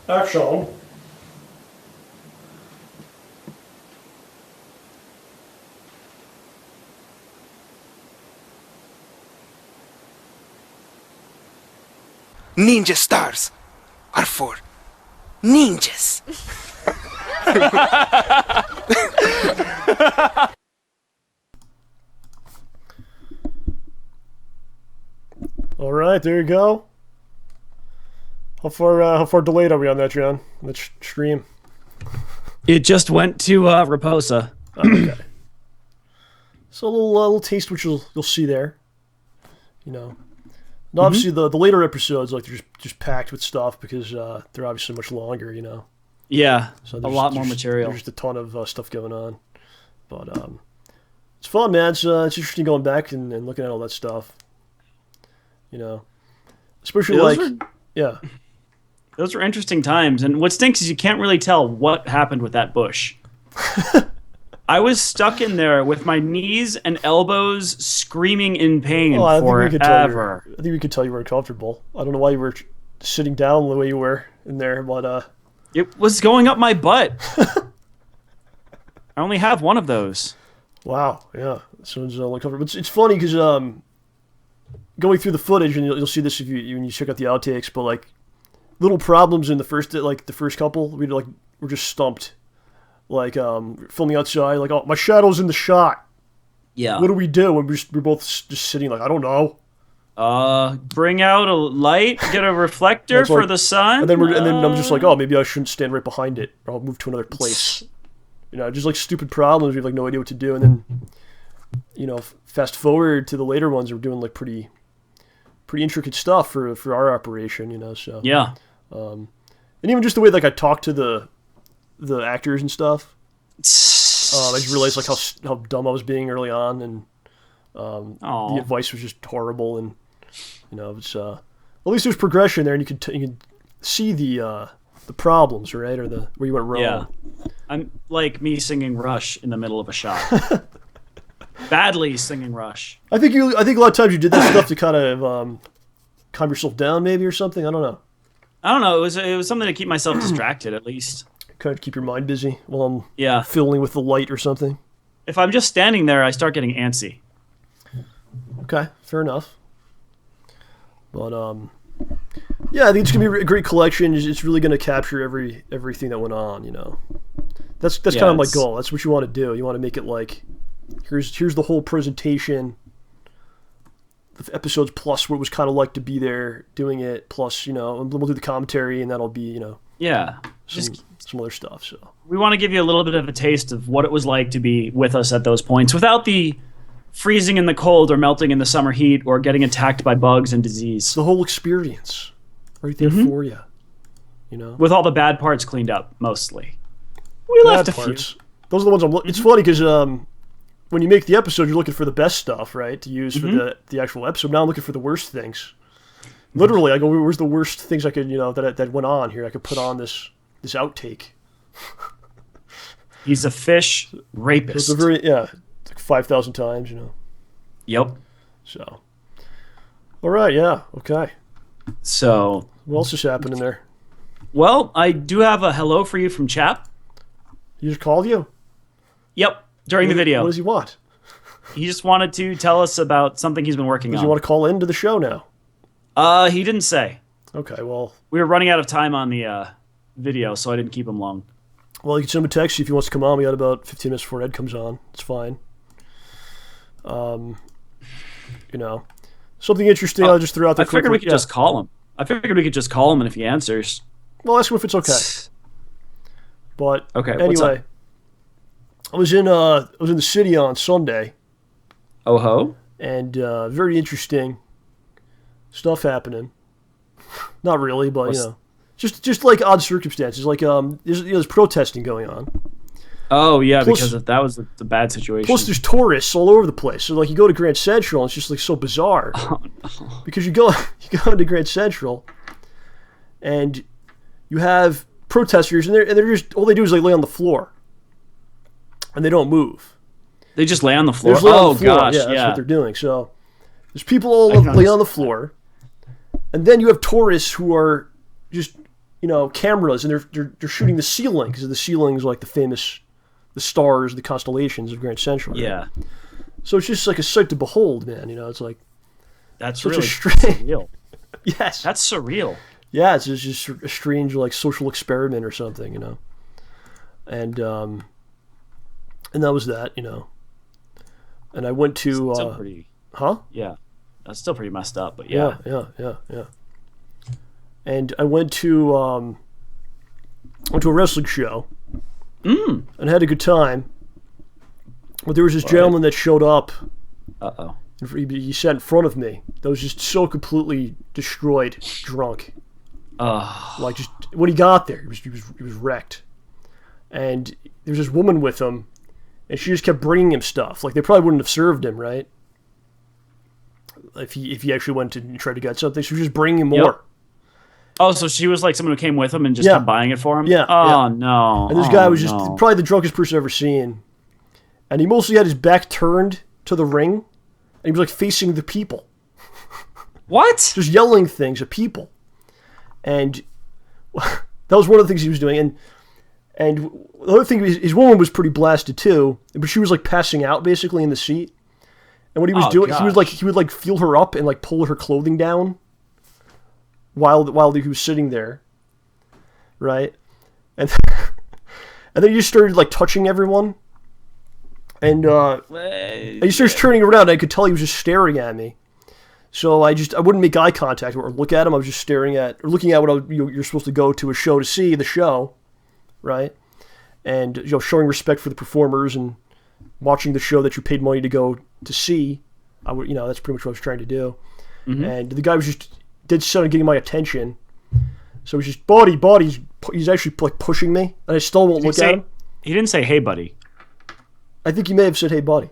Action. Ninja stars are for ninjas. All right, there you go. How far delayed are we on that, John? On that stream? It just went to Raposa. Okay. So a little taste, which you'll see there. You know, and obviously the later episodes, like they're just packed with stuff because they're obviously much longer. You know. Yeah, So a lot more there's material. There's just a ton of stuff going on, but it's fun, man. It's interesting going back and looking at all that stuff. You know, especially yeah. Those were interesting times, and what stinks is you can't really tell what happened with that bush. I was stuck in there with my knees and elbows screaming in pain I forever. think we could tell you were uncomfortable. I don't know why you were sitting down the way you were in there, but It was going up my butt. I only have one of those. wow, yeah, this one's uncomfortable. It's funny because going through the footage, and you'll see this if when you check out the outtakes, but like little problems in the first couple, we're just stumped. Like filming outside, like, oh, my shadow's in the shot. Yeah. What do we do? And we're both just sitting like, I don't know. Bring out a light, get a reflector It's for like- the sun. And then I'm just like, oh, maybe I shouldn't stand right behind it, or I'll move to another place. You know, just like stupid problems. We have like no idea what to do, and then, you know, fast forward to the later ones, we're doing like pretty intricate stuff for our operation. You know, so Yeah. and even just the way like I talk to the actors and stuff. I just realized like how dumb I was being early on, and the advice was just horrible, and you know, it's at least there's progression there, and you can see the problems, right, or where you went wrong. Yeah. I'm like me singing Rush in the middle of a shot. Badly singing Rush. I think a lot of times you did that stuff to kind of calm yourself down, maybe, or something. I don't know. I don't know. It was something to keep myself distracted, at least. kind of keep your mind busy while I'm Yeah. fiddling with the light or something. If I'm just standing there, I start getting antsy. Okay, fair enough. But yeah, I think it's gonna be a great collection. It's really gonna capture everything that went on. You know, that's kind of my goal. That's what you want to do. You want to make it like here's the whole presentation, the episodes plus what it was kind of like to be there doing it. Plus, you know, and we'll do the commentary, and that'll be, you know, some other stuff. So we want to give you a little bit of a taste of what it was like to be with us at those points without the freezing in the cold or melting in the summer heat or getting attacked by bugs and disease. it's the whole experience right there for you. You know, With all the bad parts cleaned up, mostly. We left a few. Those are the ones I'm. It's funny because when you make the episode, you're looking for the best stuff, right, to use for the actual episode. Now I'm looking for the worst things. Literally, I go, where's the worst things I could, you know, that went on here? I could put on this outtake. He's a fish rapist. It's a very it's like 5,000 times, you know. Yep. So, all right, yeah, okay. So, What else is happening there? well, I do have a hello for you from Chap. He just called you Yep. During the video. What does he want? He just wanted to tell us about something he's been working Does on. he want to call into the show now? He didn't say. Okay, well, We were running out of time on the video, so I didn't keep him long. you can send him a text if he wants to come on. We got about 15 minutes before Ed comes on. It's fine. You know, something interesting I'll just throw out there. I figured we could just call him. And if he answers. Well, ask him if it's okay. But Okay, what's anyway, up? I was in the city on Sunday, Oh ho? and very interesting stuff happening. Not really, but you know, just like odd circumstances. Like there's protesting going on. Oh yeah, Plus- because that was the bad situation. Plus, there's tourists all over the place. So like you go to Grand Central, and it's just like so bizarre. Oh, no. Because you go into Grand Central, and you have protesters, and they're just all they do is like lay on the floor, and they don't move. They just lay on the floor. They just lay on Oh the floor. gosh, yeah, that's yeah. what they're doing. So there's people all lay on the floor, and then you have tourists who are just, you know, cameras, and they're shooting the ceiling, because the ceiling's like the stars, the constellations of Grand Central. Right? Yeah, So it's just like a sight to behold, man. You know, it's like that's such really a strange. surreal. Yes. That's surreal. Yeah, it's just a strange like social experiment or something, you know. And that was that, you know. And I went to Still pretty. huh? Yeah, that's still pretty messed up. But yeah. Yeah. And I went to a wrestling show. And had a good time. But there was this gentleman that showed up. Uh-oh. He sat in front of me. That was just so completely destroyed, drunk. Like just when he got there, he was wrecked. And there was this woman with him, and she just kept bringing him stuff. Like they probably wouldn't have served him, right? If he actually went and tried to get something, she was just bringing him more. Yep. Oh, so she was like someone who came with him and just kept buying it for him? Yeah. Oh, no. And this guy was just probably the drunkest person I've ever seen. And he mostly had his back turned to the ring, and he was like facing the people. What? Just yelling things at people. And that was one of the things he was doing. And the other thing, his woman was pretty blasted too, but she was like passing out basically in the seat. And what he was doing, he would feel her up and like pull her clothing down while he was sitting there, right? And and then he just started like touching everyone, and he starts turning around. And I could tell he was just staring at me. So I wouldn't make eye contact or look at him. I was just staring at or looking at what you're supposed to go to a show to see the show, right? And you know, showing respect for the performers and watching the show that you paid money to go to see. That's pretty much what I was trying to do. Mm-hmm. And the guy was just dead set on getting my attention. So he's just buddy. He's actually like pushing me, and I still won't look at him. He didn't say, "Hey, buddy." I think he may have said, "Hey, buddy."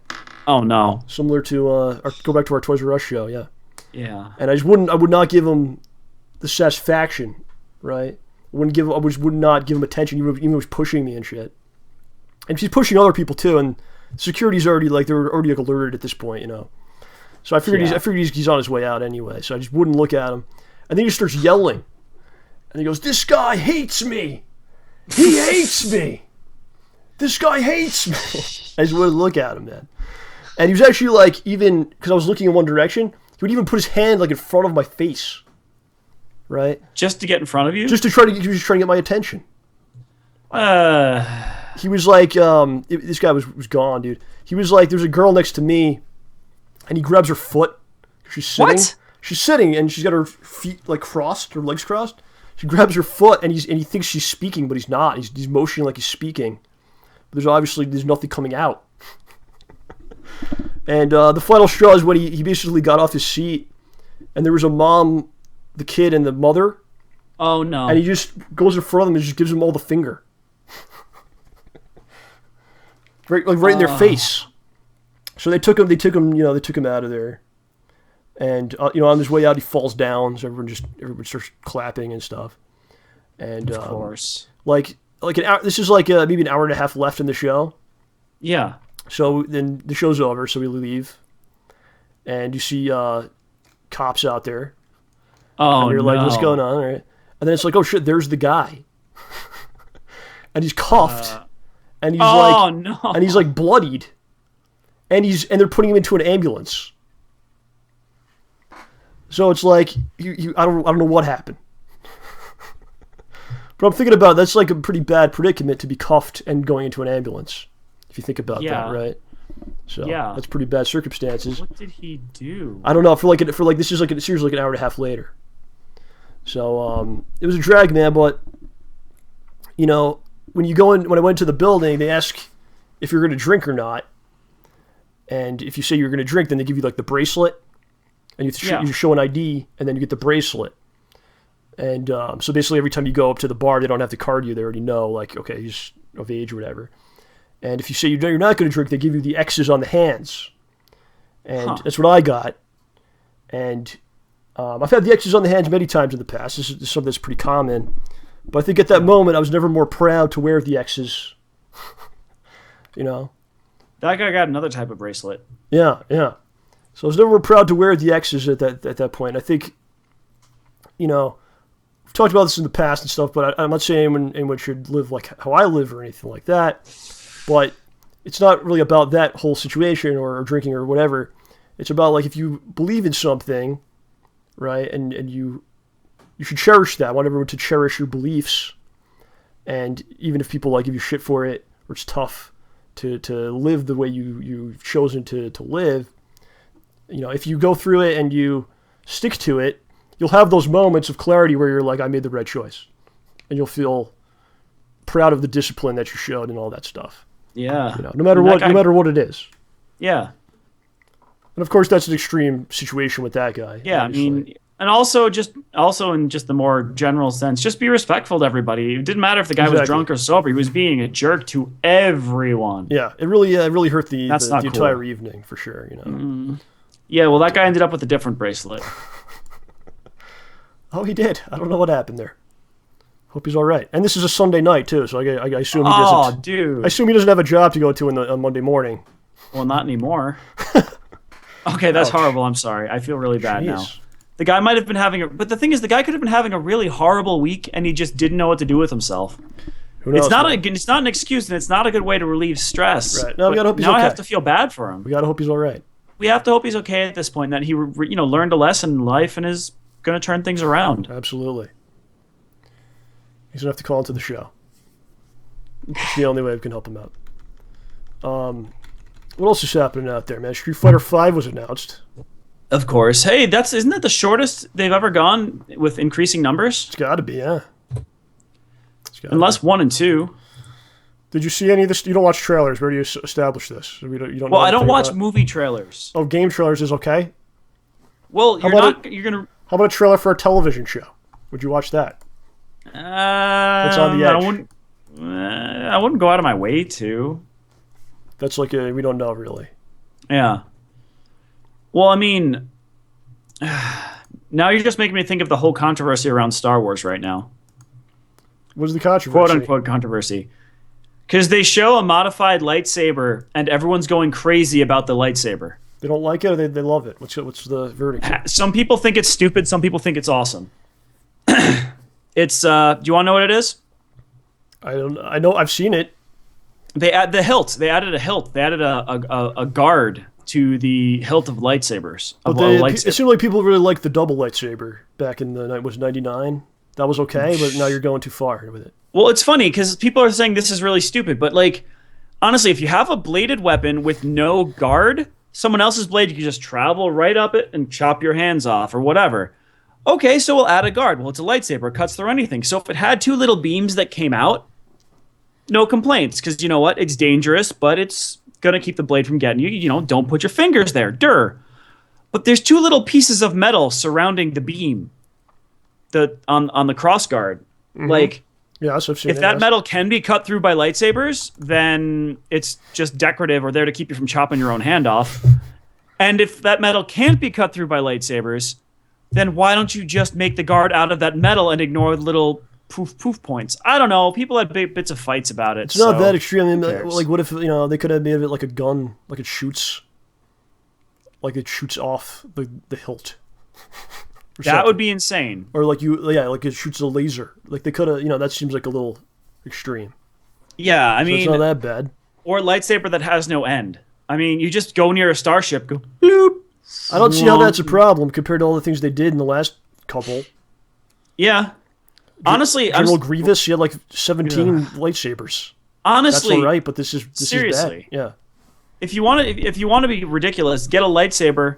Oh no. Similar to go back to our Toys R Us show, yeah. Yeah. And I would not give him the satisfaction, right? I would not give him attention, even if he was pushing me and shit. And he's pushing other people too, and security's already they're already alerted at this point, you know. So I figured he's on his way out anyway. So I just wouldn't look at him, and then he starts yelling, and he goes, "This guy hates me," He hates me. This guy hates me. I just wouldn't look at him, man. And he was actually like, even because I was looking in one direction, he would even put his hand like in front of my face, right? Just to get in front of you? Just to try to, he was trying to get my attention. He was like, this guy was gone, dude. He was like, there's a girl next to me, and he grabs her foot. She's sitting. What? She's sitting, and she's got her feet like crossed, her legs crossed. She grabs her foot, and he thinks she's speaking, but he's not. He's motioning like he's speaking. But there's nothing coming out. And the final straw is when he basically got off his seat, and there was a mom, the kid, and the mother. Oh no! And he just goes in front of them and just gives them all the finger, right in their face. So they took him, out of there, and on his way out he falls down. So everyone starts clapping and stuff. And of course, like an hour. This is like maybe an hour and a half left in the show. Yeah. So then the show's over, so we leave, and you see cops out there. Oh, and you're like, what's going on? Right? And then it's like, oh shit, there's the guy. And he's cuffed. And he's like bloodied. And they're putting him into an ambulance. So it's like, I don't know what happened. But I'm thinking about, that's like a pretty bad predicament to be cuffed and going into an ambulance. If you think about that, right? So that's pretty bad circumstances. What did he do? I don't know. For this is like seriously like an hour and a half later. So it was a drag, man. But when I went to the building, they ask if you're going to drink or not. And if you say you're going to drink, then they give you like the bracelet, and you show an ID, and then you get the bracelet. And so basically, every time you go up to the bar, they don't have to card you. They already know, like, okay, he's of age or whatever. And if you say you're not going to drink, they give you the X's on the hands. And that's what I got. And I've had the X's on the hands many times in the past. This is something that's pretty common. But I think at that moment, I was never more proud to wear the X's. That guy got another type of bracelet. Yeah. So I was never more proud to wear the X's at that point. I think, we've talked about this in the past and stuff, but I'm not saying anyone should live like how I live or anything like that. But it's not really about that whole situation or drinking or whatever. It's about like if you believe in something, right, and you should cherish that. I want everyone to cherish your beliefs. And even if people like give you shit for it, or it's tough to live the way you've chosen to live, if you go through it and you stick to it, you'll have those moments of clarity where you're like, I made the right choice. And you'll feel proud of the discipline that you showed and all that stuff. Yeah. No matter what it is. Yeah. And of course, that's an extreme situation with that guy. Yeah, obviously. I mean, and also in just the more general sense, just be respectful to everybody. It didn't matter if the guy was drunk or sober; he was being a jerk to everyone. Yeah, it really hurt the entire evening for sure. Yeah, well, that guy ended up with a different bracelet. Oh, he did. I don't know what happened there. Hope he's all right. And this is a Sunday night too, so I assume he doesn't. Oh, dude! I assume he doesn't have a job to go to on Monday morning. Well, not anymore. Okay, that's horrible. I'm sorry. I feel really bad now. The guy might have been but the thing is, the guy could have been having a really horrible week, and he just didn't know what to do with himself. Who knows, it's not an excuse, and it's not a good way to relieve stress. Right. No, we gotta hope he's okay. I have to feel bad for him. We gotta hope he's all right. We have to hope he's okay at this point, and that he learned a lesson in life and is going to turn things around. Absolutely. He's gonna have to call into the show. It's the only way we can help him out. What else is happening out there, man? Street Fighter V was announced. Of course. Hey, isn't that the shortest they've ever gone with increasing numbers? It's got to be, yeah. Unless 1 and 2. Did you see any of this? You don't watch trailers. Where do you establish this? You don't well, I don't watch movie trailers. Oh, game trailers is okay? Well, how about a trailer for a television show? Would you watch that? What's on the edge? I wouldn't go out of my way to. That's like we don't know really. Yeah. Well, I mean, now you're just making me think of the whole controversy around Star Wars right now. What's the controversy? Quote-unquote controversy. Because they show a modified lightsaber, and everyone's going crazy about the lightsaber. They don't like it, or they love it? What's the verdict? Some people think it's stupid. Some people think it's awesome. It's. Do you want to know what it is? I don't. I know. I've seen it. They add the hilt. They added a hilt. They added a guard to the hilt of lightsabers. But it seemed like people really liked the double lightsaber back in the night. Was 99. That was okay, but now you're going too far with it. Well, it's funny because people are saying this is really stupid, but like, honestly, if you have a bladed weapon with no guard, someone else's blade, you can just travel right up it and chop your hands off or whatever. Okay, so we'll add a guard. Well, it's a lightsaber. It cuts through anything. So if it had two little beams that came out, no complaints, because you know what? It's dangerous, but it's going to keep the blade from getting you. You know, don't put your fingers there. Durr. But there's two little pieces of metal surrounding the beam on the cross guard. Mm-hmm. Like, yes, I've seen if that metal can be cut through by lightsabers, then it's just decorative or there to keep you from chopping your own hand off. And if that metal can't be cut through by lightsabers, then why don't you just make the guard out of that metal and ignore the little poof points? I don't know. People had bits of fights about it. It's not that extreme. I mean, like, what if they could have made it like a gun, like it shoots off the hilt. That would be insane. Or like like it shoots a laser. Like they could have, that seems like a little extreme. Yeah, I mean, it's not that bad. Or a lightsaber that has no end. I mean, you just go near a starship, go bloop. I don't see how that's a problem compared to all the things they did in the last couple. Yeah. Honestly, General Grievous, he had like 17 lightsabers. Honestly, that's all right, but this is seriously bad. Yeah. If you want to be ridiculous, get a lightsaber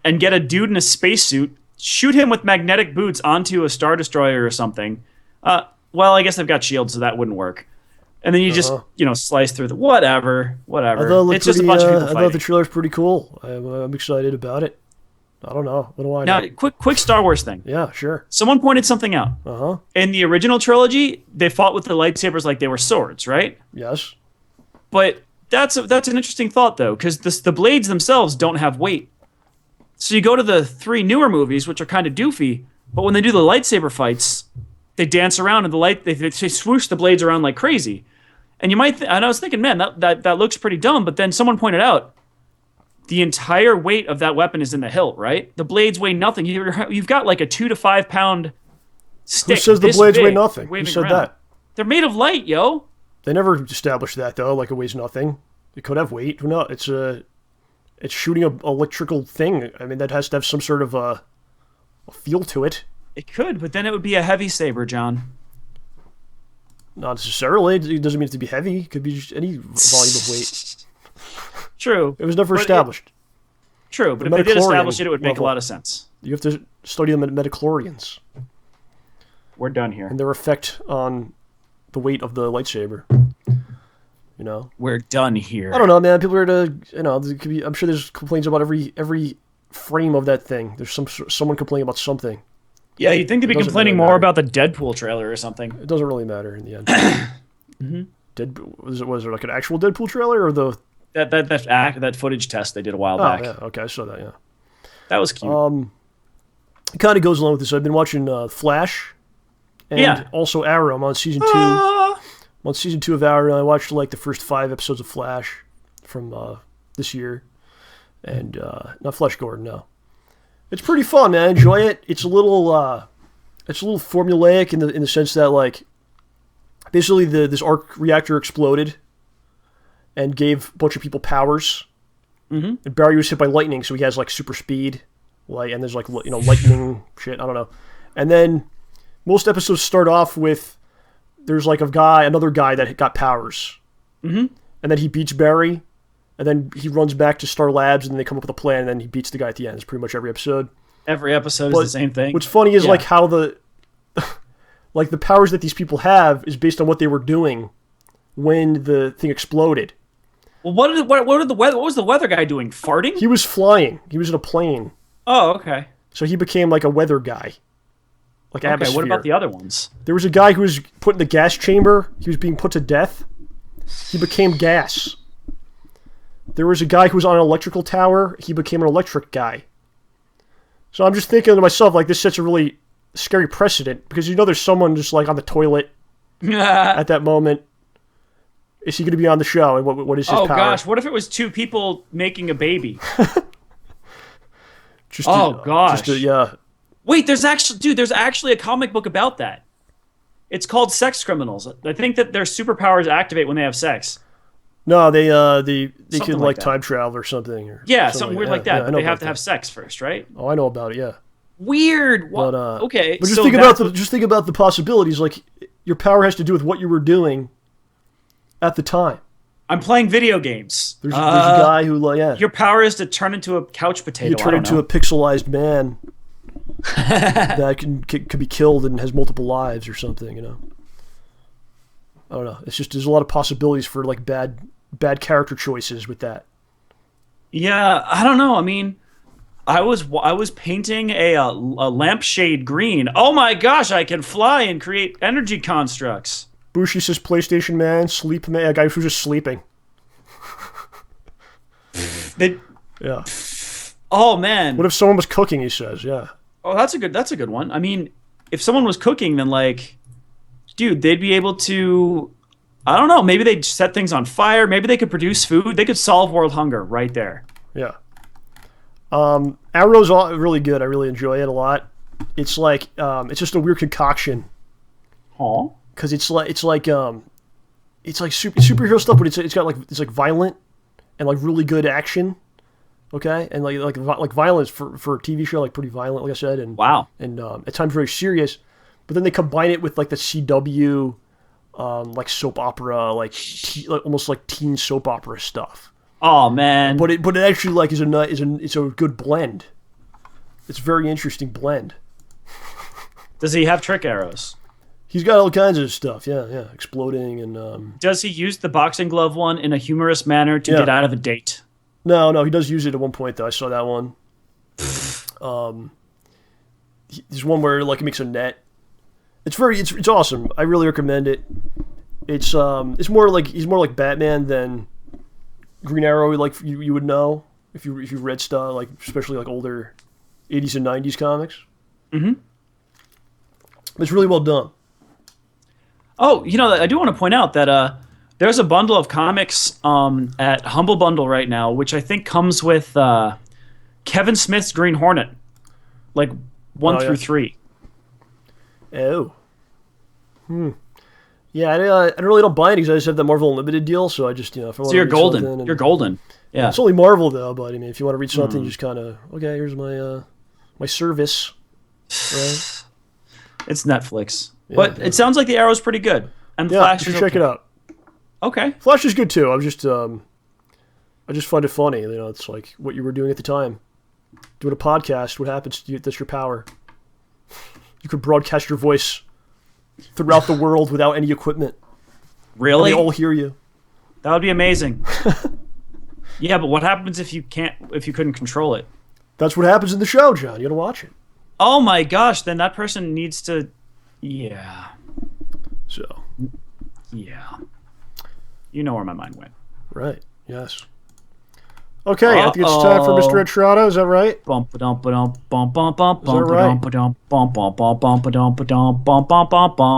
and get a dude in a spacesuit, shoot him with magnetic boots onto a Star Destroyer or something. Well, I guess they've got shields, so that wouldn't work. And then you just, slice through the whatever. It's just a bunch of people fighting. I thought the trailer's pretty cool. I'm excited about it. I don't know. What do I know? Now, quick Star Wars thing. Yeah, sure. Someone pointed something out. In the original trilogy, they fought with the lightsabers like they were swords, right? Yes. But that's an interesting thought, though, because the blades themselves don't have weight. So you go to the 3 newer movies, which are kind of doofy, but when they do the lightsaber fights, they dance around and they swoosh the blades around like crazy. And you might, and I was thinking, man, that looks pretty dumb. But then someone pointed out, the entire weight of that weapon is in the hilt, right? The blades weigh nothing. You've got like a 2 to 5 pound stick. Who says the blades weigh nothing? Who said that? They're made of light, yo. They never established that though. Like it weighs nothing. It could have weight. No, it's shooting an electrical thing. I mean, that has to have some sort of a feel to it. It could, but then it would be a heavy saber, John. Not necessarily. It doesn't mean it to be heavy. It could be just any volume of weight. True. It was never established. True, but if they did establish it, it would make a lot of sense. You have to study the midichlorians. We're done here. And their effect on the weight of the lightsaber. We're done here. I don't know, man. People are there could be, I'm sure there's complaints about every frame of that thing. There's someone complaining about something. Yeah, you'd think they'd be complaining more about the Deadpool trailer or something. It doesn't really matter in the end. Was it like an actual Deadpool trailer or the that footage test they did a while back? Yeah, okay, I saw that. Yeah, that was cute. It kind of goes along with this. I've been watching Flash, and also Arrow. I'm on season 2. I'm on season 2 of Arrow. I watched like the first 5 episodes of Flash from this year, and not Flash Gordon. No. It's pretty fun, man. I enjoy it. It's a little formulaic in the sense that like, basically this arc reactor exploded, and gave a bunch of people powers. Mm-hmm. And Barry was hit by lightning, so he has like super speed, and there's like lightning shit. I don't know. And then most episodes start off with there's like another guy that got powers, and then he beats Barry. And then he runs back to Star Labs, and then they come up with a plan, and then he beats the guy at the end. It's pretty much every episode. Every episode is the same thing. What's funny is like how the powers that these people have is based on what they were doing when the thing exploded. Well, what was the weather guy doing? Farting? He was flying. He was in a plane. Oh, okay. So he became like a weather guy. Like atmosphere. What about the other ones? There was a guy who was put in the gas chamber. He was being put to death. He became gas. There was a guy who was on an electrical tower. He became an electric guy. So I'm just thinking to myself, like, this sets a really scary precedent, because there's someone just like on the toilet at that moment. Is he going to be on the show, and what is his power? Oh gosh, what if it was 2 people making a baby? Gosh. Wait, there's actually a comic book about that. It's called sex criminals. I think that their superpowers activate when they have sex. No, they Something can like like that. time travel or something. Or Yeah, something weird like that. Yeah, I but know they have about to have that. sex first, right? Oh, I know about it. Yeah. Weird. But Okay. But just so think that's about the possibilities. Like your power has to do with what you were doing at the time. I'm playing video games. There's a guy who like Your power is to turn into a couch potato. you turn into a pixelized man that can be killed and has multiple lives or something. You know. I don't know. It's just there's a lot of possibilities for like bad character choices with that. Yeah, I don't know. I mean, I was painting a lampshade green. Oh my gosh, I can fly and create energy constructs. Bushi says PlayStation Man, Sleep Man, a guy who's just sleeping. Yeah. Oh man. What if someone was cooking? He says, yeah. Oh, that's a good one. I mean, if someone was cooking, then like, dude, they'd be able to. I don't know. Maybe they'd set things on fire. Maybe they could produce food. They could solve world hunger right there. Yeah. Arrow's really good. I really enjoy it a lot. It's like it's just a weird concoction. Huh? Because it's like superhero stuff, but it's got it's like violent and like really good action. Okay, and like violence for a TV show, like pretty violent, like I said, and wow, and at times very serious. But then they combine it with like the CW, like soap opera, like almost like teen soap opera stuff. Oh man! But it actually like it's a good blend. It's a very interesting blend. Does he have trick arrows? He's got all kinds of stuff. Yeah, exploding and. Does he use the boxing glove one in a humorous manner to get out of a date? No, he does use it at one point though. I saw that one. There's one where like he makes a net. It's awesome. I really recommend it. It's more like he's more like Batman than Green Arrow. Like you would know if you read stuff like especially like older 80s and 90s comics. Mm-hmm. It's really well done. Oh, I do want to point out that there's a bundle of comics at Humble Bundle right now, which I think comes with Kevin Smith's Green Hornet, like 1 through 3. Oh. Yeah, I really don't buy it because I just have that Marvel Unlimited deal, so I just, if I want to So you're golden. You're golden. Yeah. It's only Marvel, though, but I mean, if you want to read something, you just kind of, okay, here's my my service. Right? It's Netflix. But it sounds like the Arrow's pretty good. And the Flash you is should check it out. Okay. Flash is good, too. I just find it funny. It's like what you were doing at the time. Doing a podcast, what happens to you? That's your power. You could broadcast your voice throughout the world without any equipment. Really? And they all hear you. That would be amazing. Yeah, but what happens if you couldn't control it? That's what happens in the show, John. You gotta watch it. Oh my gosh, then that person needs to... Yeah. So. Yeah. You know where my mind went. Right. Yes. Okay, I think it's time for Mr. Trotta. Is that right? Is that right?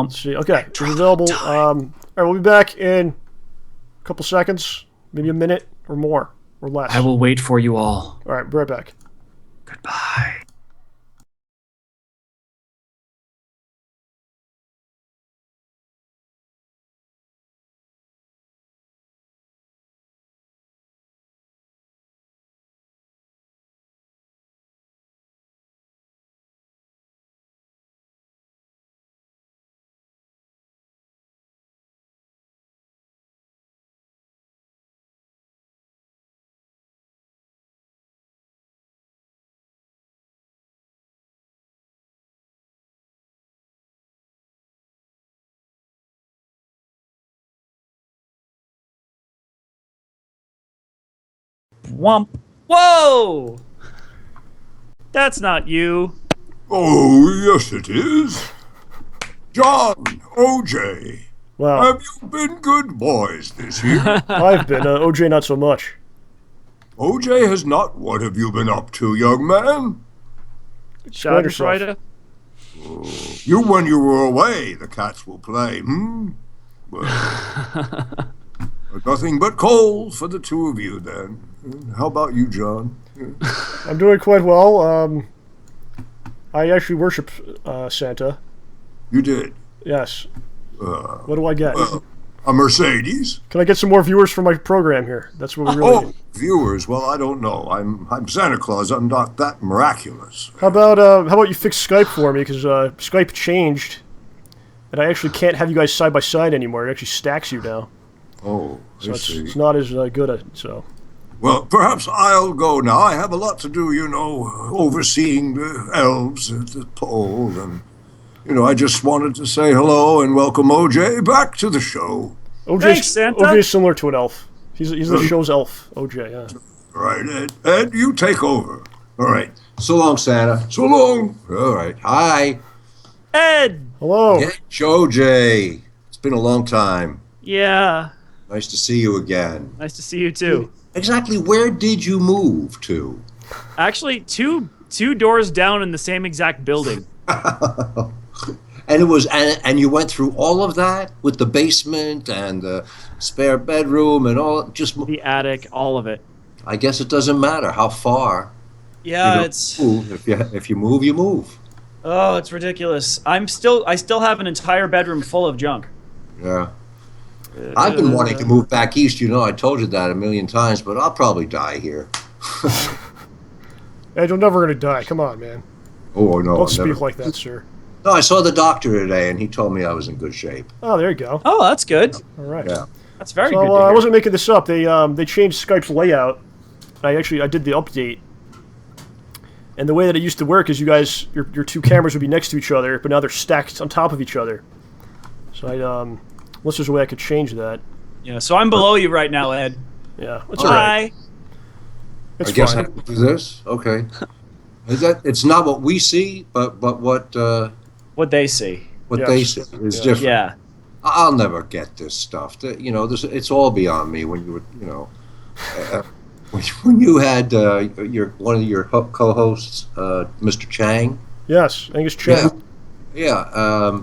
Let's see. Okay, it's available. All right, we'll be back in a couple seconds, maybe a minute or more or less. I will wait for you all. All right, be right back. Goodbye. Whomp. Whoa! That's not you. Oh, yes it is. John, OJ. Wow. Have you been good boys this year? I've been. OJ, not so much. OJ has not. What have you been up to, young man? Schadenfreude? When you were away, the cats will play, Well, nothing but coal for the two of you, then. How about you, John? I'm doing quite well. I actually worship Santa. You did? Yes. What do I get? A Mercedes? Can I get some more viewers for my program here? That's what we really need. Viewers. Well, I don't know. I'm Santa Claus. I'm not that miraculous. How about you fix Skype for me? Because Skype changed, and I actually can't have you guys side by side anymore. It actually stacks you now. Oh, So I see. it's not as good. So. Well, perhaps I'll go now. I have a lot to do, overseeing the elves at the pole. And, I just wanted to say hello and welcome OJ back to the show. Thanks, Santa. OJ is similar to an elf. He's the show's elf, OJ, yeah. All right, Ed, you take over. All right. So long, Santa. So long. All right. Hi. Ed! Hello. Yeah, OJ. It's been a long time. Yeah. Nice to see you again. Nice to see you, too. Exactly where did you move to? Actually, two doors down in the same exact building. And it was, and you went through all of that with the basement and the spare bedroom and all, just The attic, all of it. I guess it doesn't matter how far. Yeah, You it's... move. If you move, you move. Oh, it's ridiculous. I still have an entire bedroom full of junk. Yeah. I've been wanting to move back east. I told you that a million times, but I'll probably die here. Ed, you're never gonna die. Come on, man. Oh no! Don't speak like that, sir. No, I saw the doctor today, and he told me I was in good shape. Oh, there you go. Oh, that's good. All right. Yeah. That's very So good to I hear. wasn't making this up. They changed Skype's layout. I did the update. And the way that it used to work is your two cameras would be next to each other, but now they're stacked on top of each other. So unless there's a way I could change that. Yeah, so I'm below you right now, Ed. Yeah, it's all right. Hi. It's I guess I fine. have to do this. Okay. It's not what we see, but What they see. what Yes. they see is different. Yeah. I'll never get this stuff. It's all beyond me. When you were, when you had one of your co-hosts, Mr. Chang. Yes, Angus Chang. Yeah.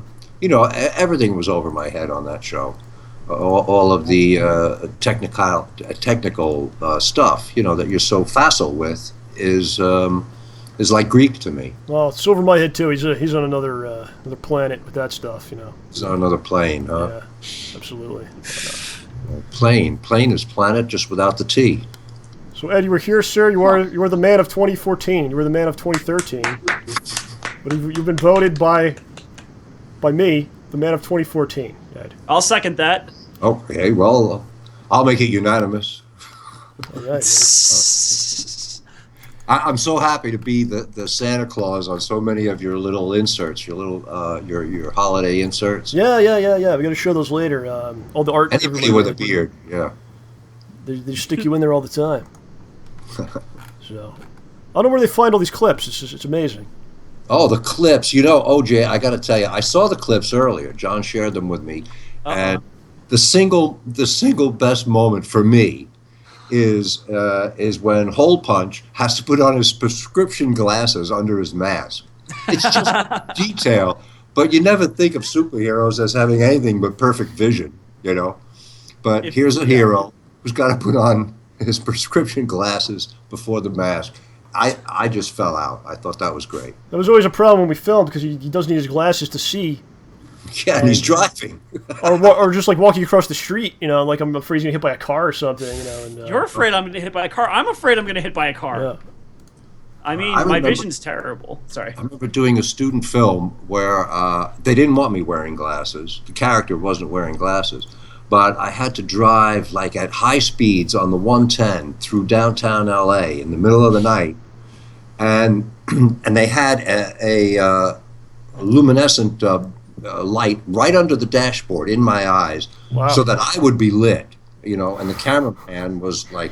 Everything was over my head on that show. All of the technical stuff, that you're so facile with is like Greek to me. Well, it's over my head too. He's on another planet with that stuff, It's on another plane, huh? Yeah, absolutely. Plane is planet, just without the T. So Ed, you were here, sir. You are the man of 2014. You were the man of 2013. But you've been voted by me the man of 2014, Ed. I'll second that. Okay, well, I'll make it unanimous. All right. I'm so happy to be the Santa Claus on so many of your little inserts, your little your holiday inserts. Yeah. We got to show those later. All the art. Anybody with a beard, yeah. They stick you in there all the time. So I don't know where they find all these clips. It's amazing. Oh, the clips. OJ, I got to tell you, I saw the clips earlier. John shared them with me, and the single best moment for me is when Hole Punch has to put on his prescription glasses under his mask. It's just detail, but you never think of superheroes as having anything but perfect vision, But here's a hero who's got to put on his prescription glasses before the mask. I just fell out. I thought that was great. That was always a problem when we filmed because he doesn't need his glasses to see. Yeah, and he's driving. or just like walking across the street, like I'm afraid he's gonna hit by a car or something, And, You're afraid I'm going to hit by a car. I'm afraid I'm going to hit by a car. Yeah. I mean, I my remember- vision's terrible. Sorry. I remember doing a student film where they didn't want me wearing glasses. The character wasn't wearing glasses. But I had to drive like at high speeds on the 110 through downtown LA in the middle of the night. And they had a luminescent light right under the dashboard in my eyes, Wow. so that I would be lit, and the cameraman was like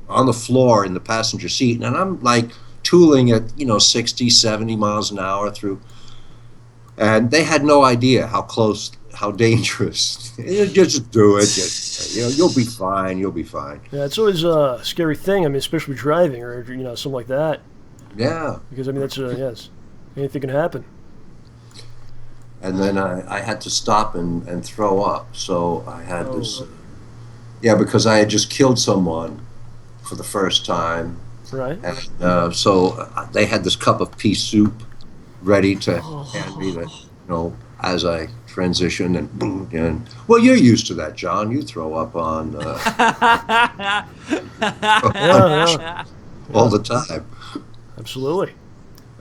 on the floor in the passenger seat, and I'm like tooling at 60, 70 miles an hour through, and they had no idea how dangerous. Just do it. You'll be fine. You'll be fine. Yeah, it's always a scary thing. I mean, especially driving or something like that. Yeah. Because I mean, that's yes, anything can happen. And then I had to stop and throw up. So I had this. Because I had just killed someone for the first time. Right. And so they had this cup of pea soup ready to hand me that, as I transition and boom, and well, you're used to that, John. You throw up on all the time. Absolutely.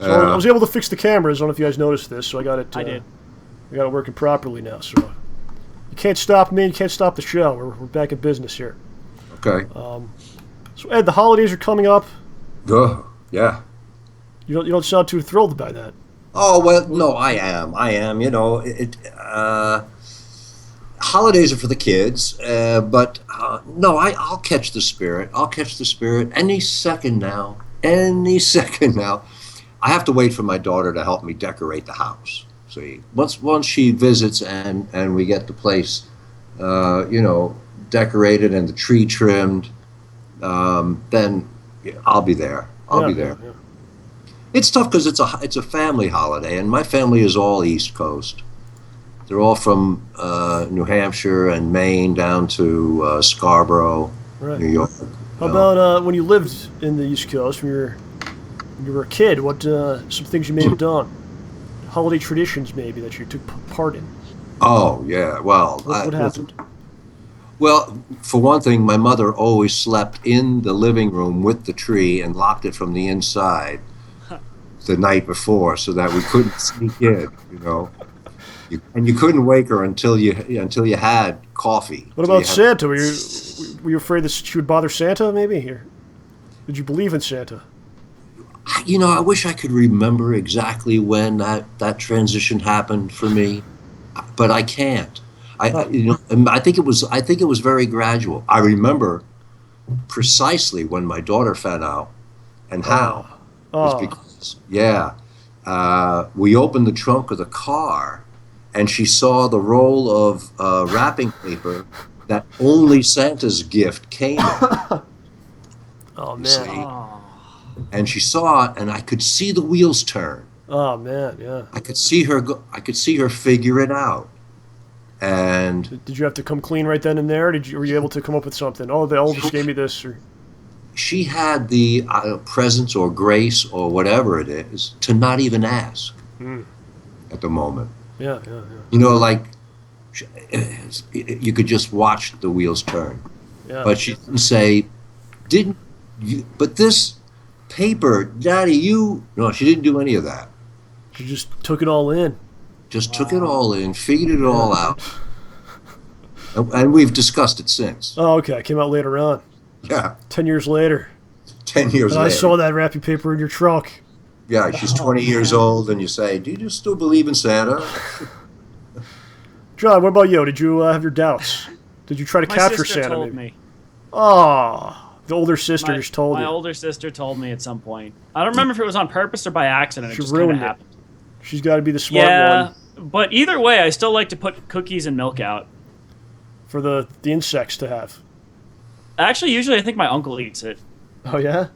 So I was able to fix the cameras. I don't know if you guys noticed this. So I got it. I did. I got it working properly now. So you can't stop me. You can't stop the show. We're back in business here. Okay. So Ed, the holidays are coming up. Yeah. You don't sound too thrilled by that. Oh, well, no, I am. You know, holidays are for the kids, but no, I'll catch the spirit. I'll catch the spirit any second now. Any second now. I have to wait for my daughter to help me decorate the house. See, once she visits and we get the place, decorated and the tree trimmed, then I'll be there. I'll be there. Yeah. It's tough because it's a family holiday, and my family is all East Coast. They're all from New Hampshire and Maine down to Scarborough, Right. New York. How about when you lived in the East Coast when you were a kid? What some things you may have done? Holiday traditions maybe that you took part in. Oh yeah, well, What happened? Well, for one thing, my mother always slept in the living room with the tree and locked it from the inside the night before, so that we couldn't sneak in. You know, and you couldn't wake her until you had coffee. What about Santa? Were you afraid that she would bother Santa? Maybe, or did you believe in Santa? You know, I wish I could remember exactly when that transition happened for me, but I can't. I think it was very gradual. I remember precisely when my daughter found out and how. It's because, we opened the trunk of the car, and she saw the roll of wrapping paper that only Santa's gift came in. Oh man! See? And she saw it, and I could see the wheels turn. Oh man, yeah. I could see her I could see her figure it out. And did you have to come clean right then and there? Were you able to come up with something? Oh, the elders gave me this, or she had the presence or grace or whatever it is to not even ask at the moment. Yeah. You know, like you could just watch the wheels turn. Yeah. But she didn't say, "Didn't you?" But this paper, Daddy, no, she didn't do any of that. She just took it all in. Just took it all in, figured it all out. And we've discussed it since. Oh, okay. It came out later on. Yeah. 10 years later. 10 years and later. I saw that wrapping paper in your trunk. Yeah, she's 20 years old, and you say, "Do you still believe in Santa?" John, what about you? Did you have your doubts? Did you try to capture My sister Santa? told maybe? me. Oh, the older sister just told you. My older sister told me at some point. I don't remember if it was on purpose or by accident. She it just kind of ruined it. happened. She's got to be the smart Yeah, one but either way, I still like to put cookies and milk out. for the insects to have. Actually, usually I think my uncle eats it. Oh, yeah?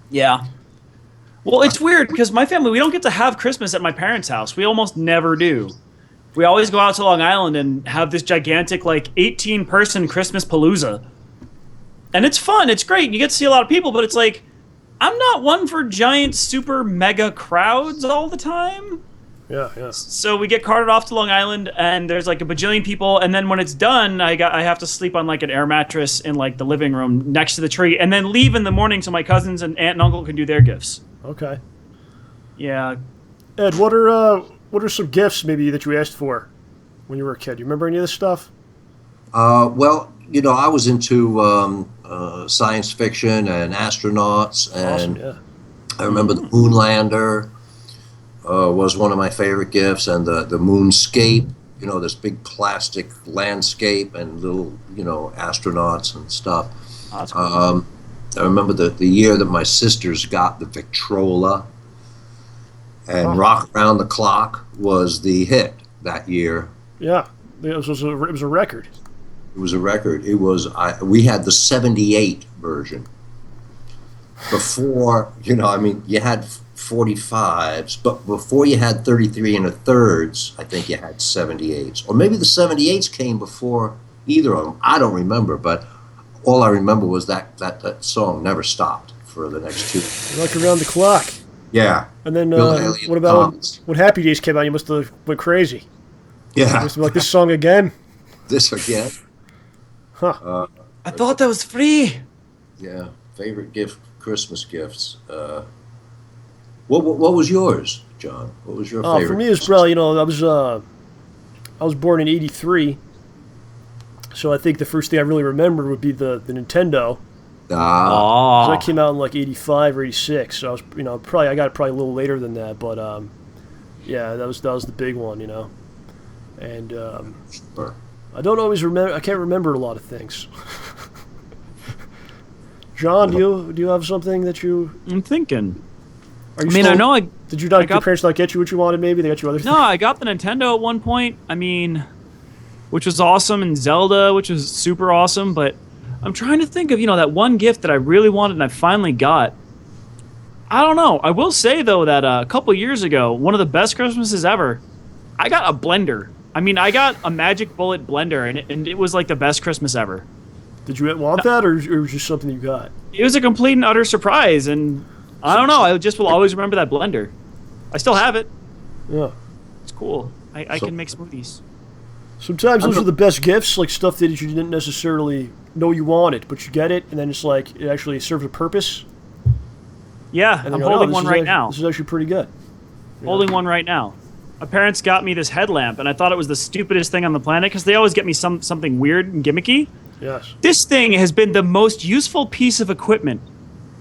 Yeah. Well, it's weird because my family, we don't get to have Christmas at my parents' house. We almost never do. We always go out to Long Island and have this gigantic, 18-person Christmas palooza. And it's fun. It's great. You get to see a lot of people, but it's like, I'm not one for giant, super mega crowds all the time. Yeah. So we get carted off to Long Island, and there's a bajillion people, and then when it's done, I have to sleep on an air mattress in the living room next to the tree, and then leave in the morning so my cousins and aunt and uncle can do their gifts. Okay. Yeah. Ed, what are some gifts maybe that you asked for when you were a kid? You remember any of this stuff? Well, I was into science fiction and astronauts, and Awesome, yeah. I remember the Moonlander was one of my favorite gifts, and the moonscape, this big plastic landscape and little, astronauts and stuff. Oh, that's cool. I remember the year that my sisters got the Victrola, and Rock Around the Clock was the hit that year. Yeah, it was a record. It was a record. We had the 78 version. Before, you had 45s, but before you had 33 and a thirds, I think you had 78s. Or maybe the 78s came before either of them. I don't remember, but all I remember was that song never stopped for the next 2 years. Rock Around the Clock. Yeah. And then Bill Haley and what about Thomas. when Happy Days came out? You must have went crazy. Yeah. Just like this song again. This again. Huh. I thought that was free. Yeah. Favorite gift, Christmas gifts. What was yours, John? What was your favorite? For me, it's probably, I was born in '83, so I think the first thing I really remember would be the Nintendo. Ah. So that came out in like '85 or '86. So I was, I got it probably a little later than that, but yeah, that was the big one, And Sure. I don't always remember. I can't remember a lot of things. John, do you have something that you? I'm thinking. Are you I mean, still, I know Did your parents not get you what you wanted? Maybe they got you other things. No, I got the Nintendo at one point. I mean, which was awesome, and Zelda, which was super awesome. But I'm trying to think of that one gift that I really wanted and I finally got. I don't know. I will say though that a couple years ago, one of the best Christmases ever, I got a blender. I mean, I got a Magic Bullet blender, and it was like the best Christmas ever. Did you want that, or was it just something you got? It was a complete and utter surprise, and I don't know. I just will always remember that blender. I still have it. Yeah. It's cool. I can make smoothies. Sometimes those are the best gifts, like stuff that you didn't necessarily know you wanted, but you get it, and then it's like it actually serves a purpose. Yeah, And I'm you're like, holding this one is right act- now. This is actually pretty good. Holding one right now. My parents got me this headlamp, and I thought it was the stupidest thing on the planet because they always get me something weird and gimmicky. Yes. This thing has been the most useful piece of equipment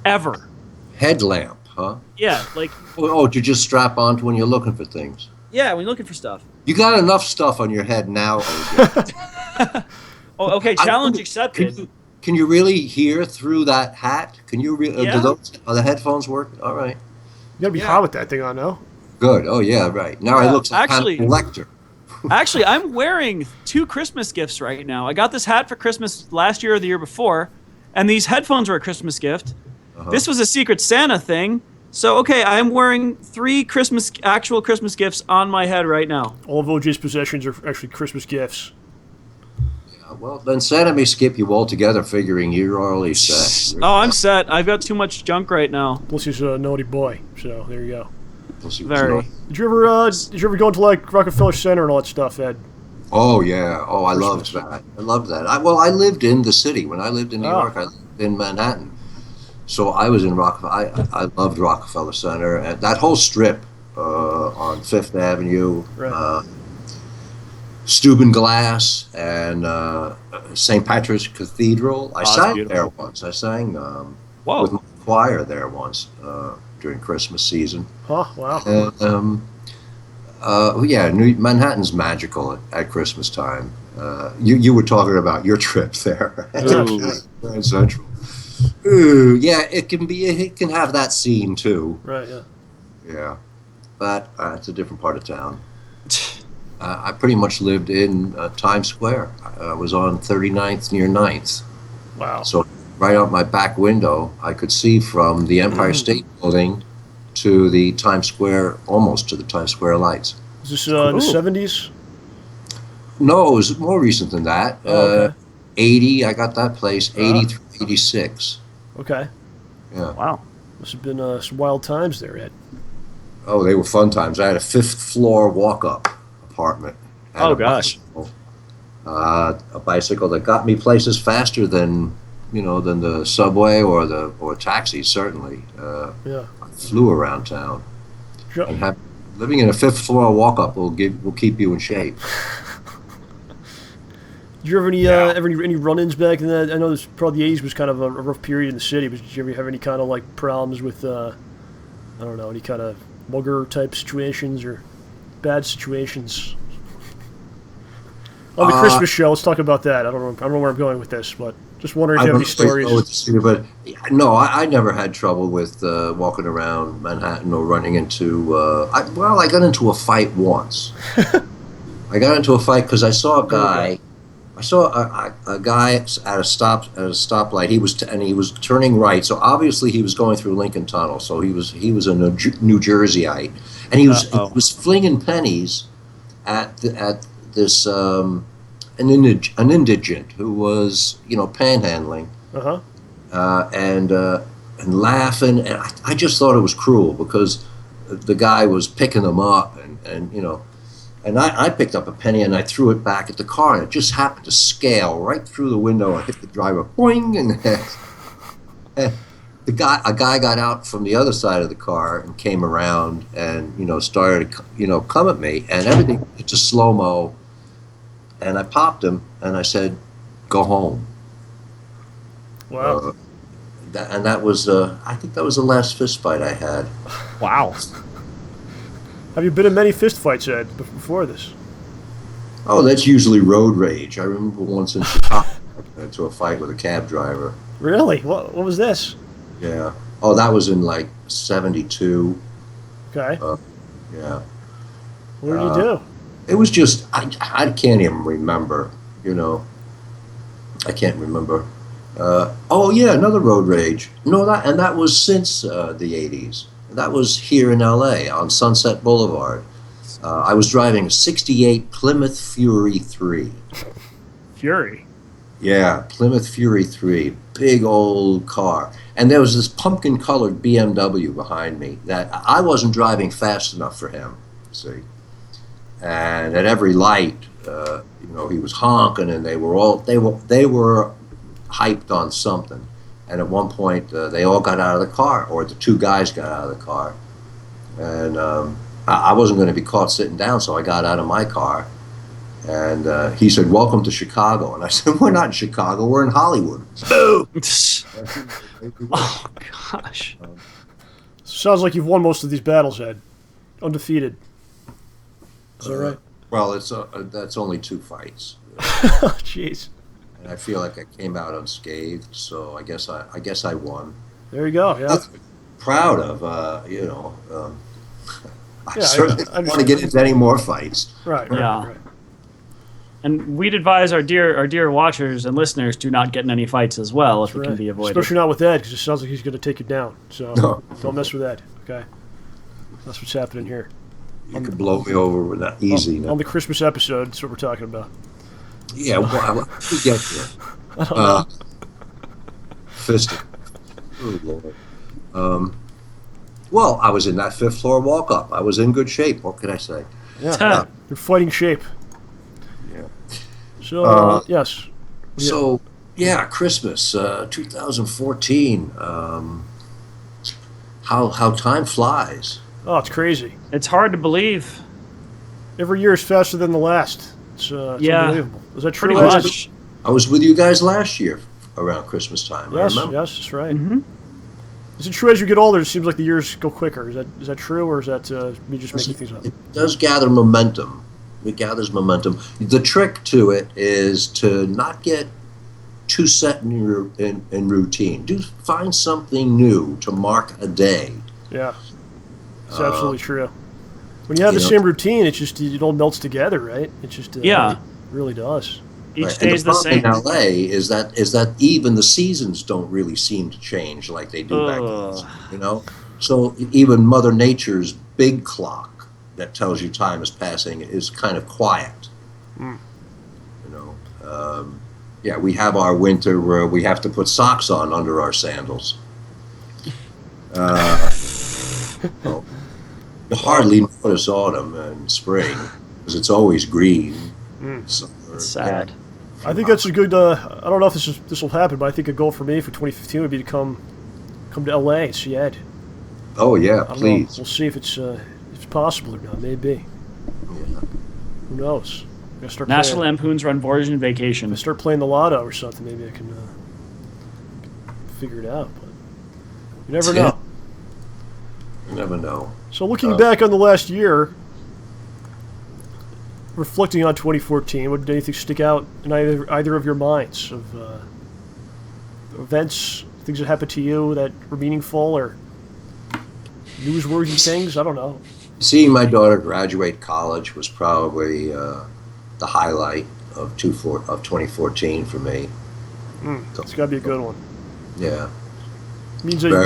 ever. Headlamp, huh? Yeah, like Oh, to just strap onto when you're looking for things. yeah, when you're looking for stuff. You got enough stuff on your head now, OJ. Oh, okay, challenge accepted. Can you really hear through that hat? Can you? Yeah. Are the headphones work? All right. You gotta be hot with that thing on now. Good. Oh yeah, right. Now it looks like actually- Hannibal Lecter. Actually, I'm wearing 2 Christmas gifts right now. I got this hat for Christmas last year or the year before, and these headphones were a Christmas gift. This was a Secret Santa thing. So, okay, I'm wearing 3 actual Christmas gifts on my head right now. All of OJ's possessions are actually Christmas gifts. Well, then Santa may skip you altogether, figuring you're already set. Oh, I'm set. I've got too much junk right now. Plus, he's a naughty boy, so there you go. We'll see what's Very. going on. Did you ever go into like Rockefeller Center and all that stuff, Ed? Oh yeah. Oh, I loved that. I loved that. I lived in the city when I lived in New York. I lived in Manhattan, so I was in Rockefeller. I loved Rockefeller Center and that whole strip on Fifth Avenue. Right. Steuben Glass and St. Patrick's Cathedral. I sang beautiful. there once. I sang Whoa. with my choir there once during Christmas season. Huh? Wow. Yeah, Manhattan's magical at Christmas time. You were talking about your trip there at Grand Central. Ooh, yeah, it can have that scene too. Right. Yeah. Yeah, but it's a different part of town. I pretty much lived in Times Square. I was on 39th near 9th. Wow. So right out my back window, I could see from the Empire State Building to the Times Square, almost to the Times Square lights. Is this in the 70s? No, it was more recent than that. Okay. 80, I got that place, 80 through 86. Okay. Yeah. Wow. Must have been some wild times there, Ed. Oh, they were fun times. I had a 5th floor walk-up apartment. And Oh, a gosh. bicycle. A bicycle that got me places faster than the subway or taxis, certainly. Yeah. I flew around town. Sure. And living in a 5th floor walk-up will keep you in shape. Did you ever any run-ins back in that? I know this probably the 80s was kind of a rough period in the city, but did you ever have any kind of like problems with I don't know, any kind of mugger type situations or bad situations? On the Christmas show, let's talk about that. I don't know where I'm going with this, but just wondering if you have any stories. But no, I never had trouble with walking around Manhattan or running into. I got into a fight once. I got into a fight because I saw a guy. I saw a guy at a stoplight. He was turning right, so obviously he was going through Lincoln Tunnel. So he was a New Jerseyite, and he was flinging pennies at this an indigent who was panhandling, and laughing, and I just thought it was cruel because the guy was picking them up and And I picked up a penny and I threw it back at the car, and it just happened to scale right through the window and hit the driver, boing, and a guy got out from the other side of the car and came around and, started, come at me, and everything, it's a slow-mo, and I popped him, and I said, go home. Wow. That was, I think that was the last fist fight I had. Wow. Have you been in many fist fights, Ed, before this? Oh, that's usually road rage. I remember once in Chicago, I got into a fight with a cab driver. Really? What was this? Yeah. Oh, that was in like 72. Okay. Yeah. What did you do? It was just, I can't even remember, I can't remember. Oh, yeah, another road rage. No, that was since the 80s. That was here in LA on Sunset Boulevard. I was driving a 68 Plymouth Fury 3. Fury? Yeah, Plymouth Fury 3. Big old car. And there was this pumpkin-colored BMW behind me that I wasn't driving fast enough for him, see. And at every light, he was honking, and they were hyped on something. And at one point, they all got out of the car, or the two guys got out of the car. And I wasn't going to be caught sitting down, so I got out of my car. And he said, welcome to Chicago. And I said, we're not in Chicago, we're in Hollywood. Boom! Oh, gosh. Sounds like you've won most of these battles, Ed. Undefeated. Is that right? Well, that's only 2 fights. Jeez. And I feel like I came out unscathed, so I guess I won. There you go. Yeah. Nothing proud of, I certainly I don't want to get into any more fights. Right. Yeah. And we'd advise our dear watchers and listeners to not get in any fights as well if it can be avoided. Especially not with Ed, because it sounds like he's going to take you down. So No. don't mess with Ed. Okay. That's what's happening here. You could blow me over with that easy. On the Christmas episode, that's what we're talking about. Yeah, well, we get there. Fisting. Oh, Lord. Well, I was in that 5th floor walk-up. I was in good shape. What can I say? Yeah. You're fighting shape. Yeah. So, yes. So, yeah, Christmas, 2014. How time flies. Oh, it's crazy. It's hard to believe. Every year is faster than the last. It's unbelievable. Is that true? Pretty much. I was with you guys last year around Christmas time. Yes, I remember. yes, that's right. Mm-hmm. Is it true as you get older, it seems like the years go quicker? Is that true, or is that me just making things up? It does gather momentum. It gathers momentum. The trick to it is to not get too set in routine. Find something new to mark a day. Yeah, it's absolutely true. When you have the same routine, it all melts together, right? It just it really does. Each day is the same. In LA is that even the seasons don't really seem to change like they do back then. So even Mother Nature's big clock that tells you time is passing is kind of quiet. Yeah, we have our winter where we have to put socks on under our sandals. Well, you hardly notice autumn and spring because it's always green. It's sad. Yeah. I think that's a good. I don't know if this will happen, but I think a goal for me for 2015 would be to come to LA and see Ed. Oh yeah, please. We'll see if it's possible or not. Maybe. Yeah. Who knows? Start National Lampoon's Run Voyage Vacation. If I start playing the lotto or something, maybe I can figure it out. But you never know. You never know. So looking back on the last year, reflecting on 2014, did anything stick out in either of your minds of events, things that happened to you that were meaningful, or newsworthy things? I don't know. Seeing my daughter graduate college was probably the highlight of 2014 for me. It's got to be a good one. Yeah. It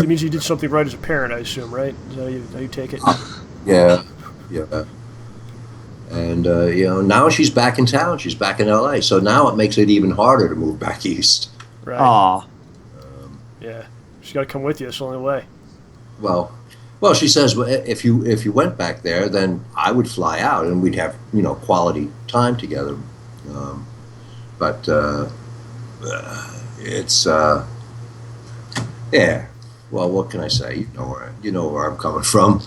means you did something right as a parent, I assume, right? Is that how you take it? Yeah. And, now she's back in town. She's back in LA. So now it makes it even harder to move back east. Right. Aw. Yeah. She's got to come with you. That's the only way. Well, Well, she says, well, if you went back there, then I would fly out and we'd have quality time together. But it's yeah. Well, what can I say? You know where I'm coming from.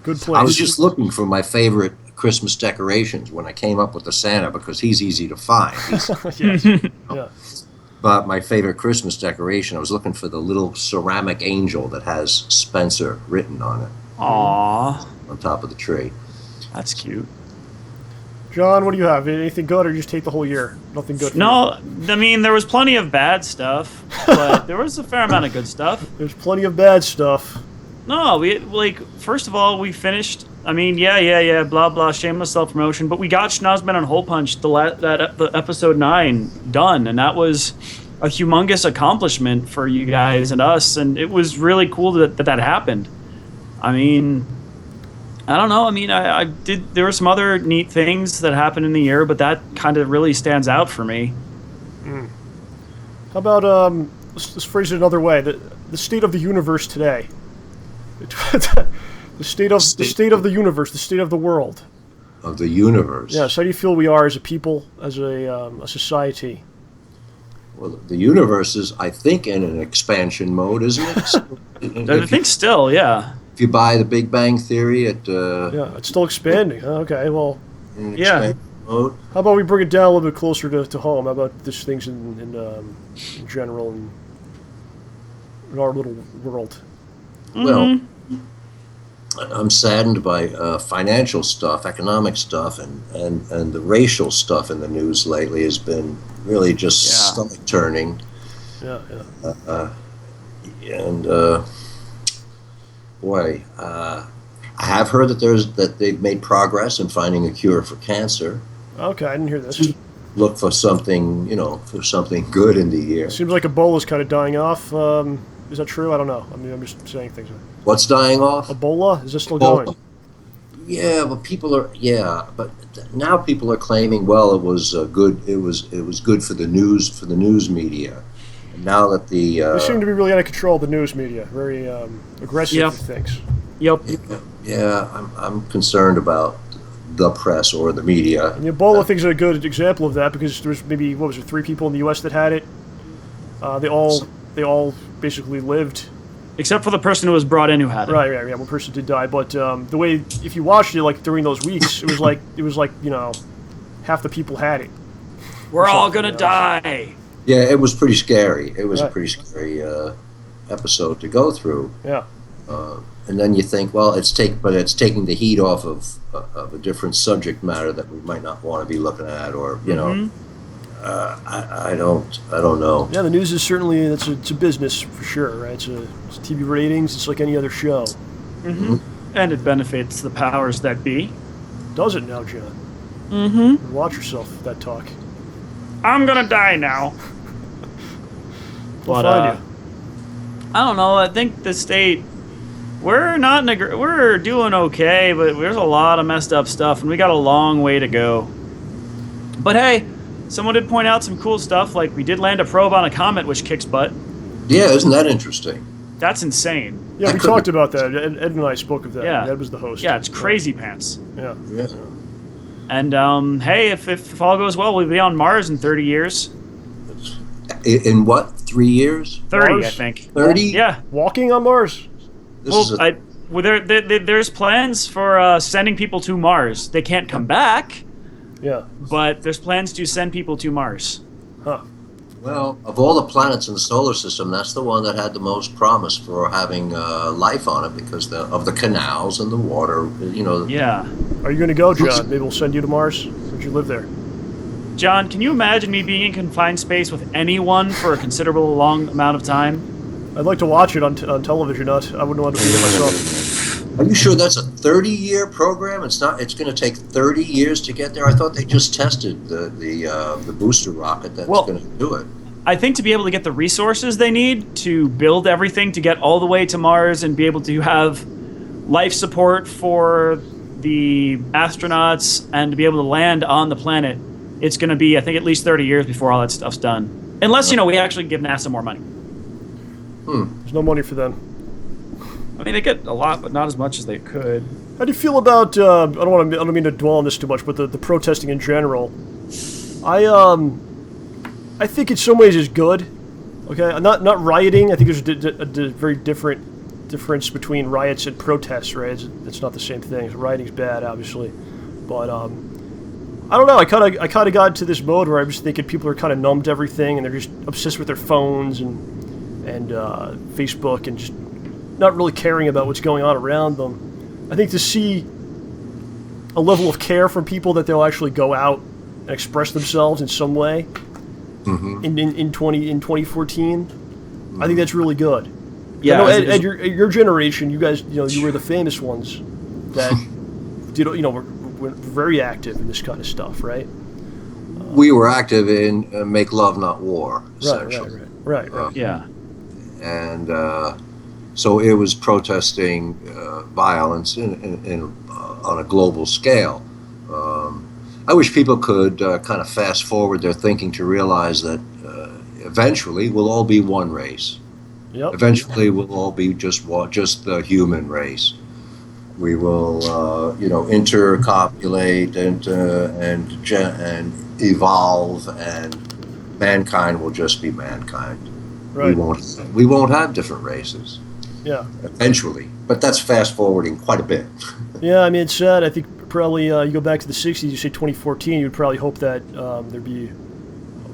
Good place. I was just looking for my favorite Christmas decorations when I came up with the Santa because he's easy to find. Yes. Yeah. But my favorite Christmas decoration, I was looking for the little ceramic angel that has Spencer written on it. Aww. On top of the tree. That's cute. John, what do you have? Anything good, or you just take the whole year? Nothing good. No, I mean, there was plenty of bad stuff, but there was a fair amount of good stuff. There's plenty of bad stuff. No, first of all, we finished. I mean, yeah, blah blah, shameless self promotion. But we got Schnozman and Hole Punch the episode 9 done, and that was a humongous accomplishment for you guys and us, and it was really cool that happened. I mean, I don't know. I mean, I did. There were some other neat things that happened in the year, but that kind of really stands out for me. How about let's phrase it another way: the state of the universe today. The state of the universe, the state of the world. Of the universe. Yes. How do you feel we are as a people, as a society? Well, the universe is, I think, in an expansion mode, isn't it? I think still, yeah. If you buy the Big Bang Theory, yeah, it's still expanding. Okay, well. Yeah. Mode. How about we bring it down a little bit closer to home? How about just things in general in our little world? Well, I'm saddened by financial stuff, economic stuff, and the racial stuff in the news lately has been really just stomach turning. Yeah. And boy, I have heard that they've made progress in finding a cure for cancer. Okay, I didn't hear this. Look for something, for something good in the year. Seems like Ebola's kind of dying off. Is that true? I don't know. I mean, I'm just saying things. What's dying off? Ebola? Is this still going? Yeah, but now people are claiming, well, it was good. It was good for the news media. And now that they seem to be really out of control. The news media, very aggressive with things. Yep. Yeah, I'm concerned about the press or the media. And the Ebola thing's a good example of that because there was maybe 3 people in the U.S. that had it. They all basically lived. Except for the person who was brought in who had it. Right, yeah. One person did die, but the way, if you watched it, like during those weeks, it was like half the people had it. We're all gonna die. Yeah, it was pretty scary. It was a pretty scary episode to go through. Yeah. And then you think, well, it's taking the heat off of a different subject matter that we might not want to be looking at, or I don't know. Yeah, the news is certainly it's a business for sure, right? It's TV ratings. It's like any other show. Mm-hmm. And it benefits the powers that be. Does it now, John? Mm-hmm. Watch yourself with that talk. I'm gonna die now. We'll find you. I don't know. I think the state. We're not we're doing okay, but there's a lot of messed up stuff, and we got a long way to go. But hey. Someone did point out some cool stuff, like we did land a probe on a comet, which kicks butt. Yeah, isn't that interesting? That's insane. Yeah, we talked about that. Ed and I spoke of that. Yeah. Ed was the host. Yeah, it's crazy pants. Yeah. And hey, if all goes well, we'll be on Mars in 30 years. In what? 3 years? 30, Mars? I think. 30? Yeah. Walking on Mars? There's plans for sending people to Mars. They can't come back. Yeah. But there's plans to send people to Mars. Huh. Well, of all the planets in the solar system, that's the one that had the most promise for having life on it because of the canals and the water, Yeah. Are you going to go, John? Maybe we'll send you to Mars since you live there. John, can you imagine me being in confined space with anyone for a considerable long amount of time? I'd like to watch it on television. I wouldn't want to be it myself. Are you sure that's a 30-year program? It's not. It's going to take 30 years to get there. I thought they just tested the booster rocket that's going to do it. I think to be able to get the resources they need to build everything to get all the way to Mars and be able to have life support for the astronauts and to be able to land on the planet, it's going to be, I think, at least 30 years before all that stuff's done. Unless, we actually give NASA more money. There's no money for them. I mean, they get a lot, but not as much as they could. How do you feel about? I don't mean to dwell on this too much, but the protesting in general. I think in some ways is good. Okay, not rioting. I think there's a very difference between riots and protests. Right, it's not the same thing. Rioting's bad, obviously, but I don't know. I kind of got into this mode where I was thinking people are kind of numb to everything and they're just obsessed with their phones and Facebook and just not really caring about what's going on around them. I think to see a level of care from people that they'll actually go out and express themselves in some way in 2014, I think that's really good. Yeah, I know, Ed, your generation, you guys, you were the famous ones that were very active in this kind of stuff, right? We were active in Make Love Not War, essentially. Right. Yeah. And so it was protesting violence on a global scale. I wish people could kind of fast forward their thinking to realize that eventually we'll all be one race. Yep. Eventually we'll all be just the human race. We will, intercopulate and evolve, and mankind will just be mankind. Right. We won't have different races. Yeah. Eventually, but that's fast forwarding quite a bit. Yeah, I mean, it's sad. I think probably you go back to the 60s, you say 2014, you'd probably hope that there'd be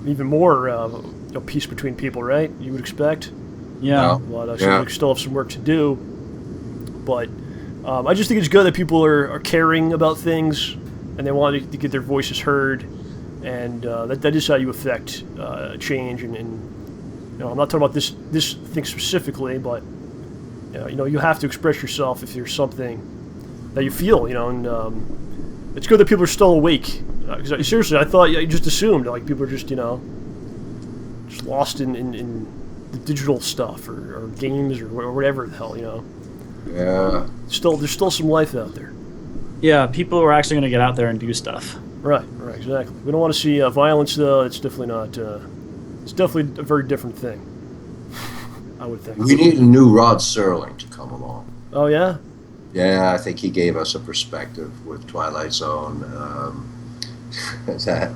even more peace between people, right? You would expect. Yeah. But we still have some work to do. But I just think it's good that people are caring about things and they want to get their voices heard. And that is how you affect change. And I'm not talking about this thing specifically, but you have to express yourself if there's something that you feel, and it's good that people are still awake. Because seriously, I thought I just assumed like people are just just lost in the digital stuff or games or whatever the hell, Yeah. There's still some life out there. Yeah, people are actually going to get out there and do stuff. Right, exactly. We don't want to see violence, though. It's definitely not. It's definitely a very different thing, I would think. We need a new Rod Serling to come along. Oh, yeah? Yeah, I think he gave us a perspective with Twilight Zone that,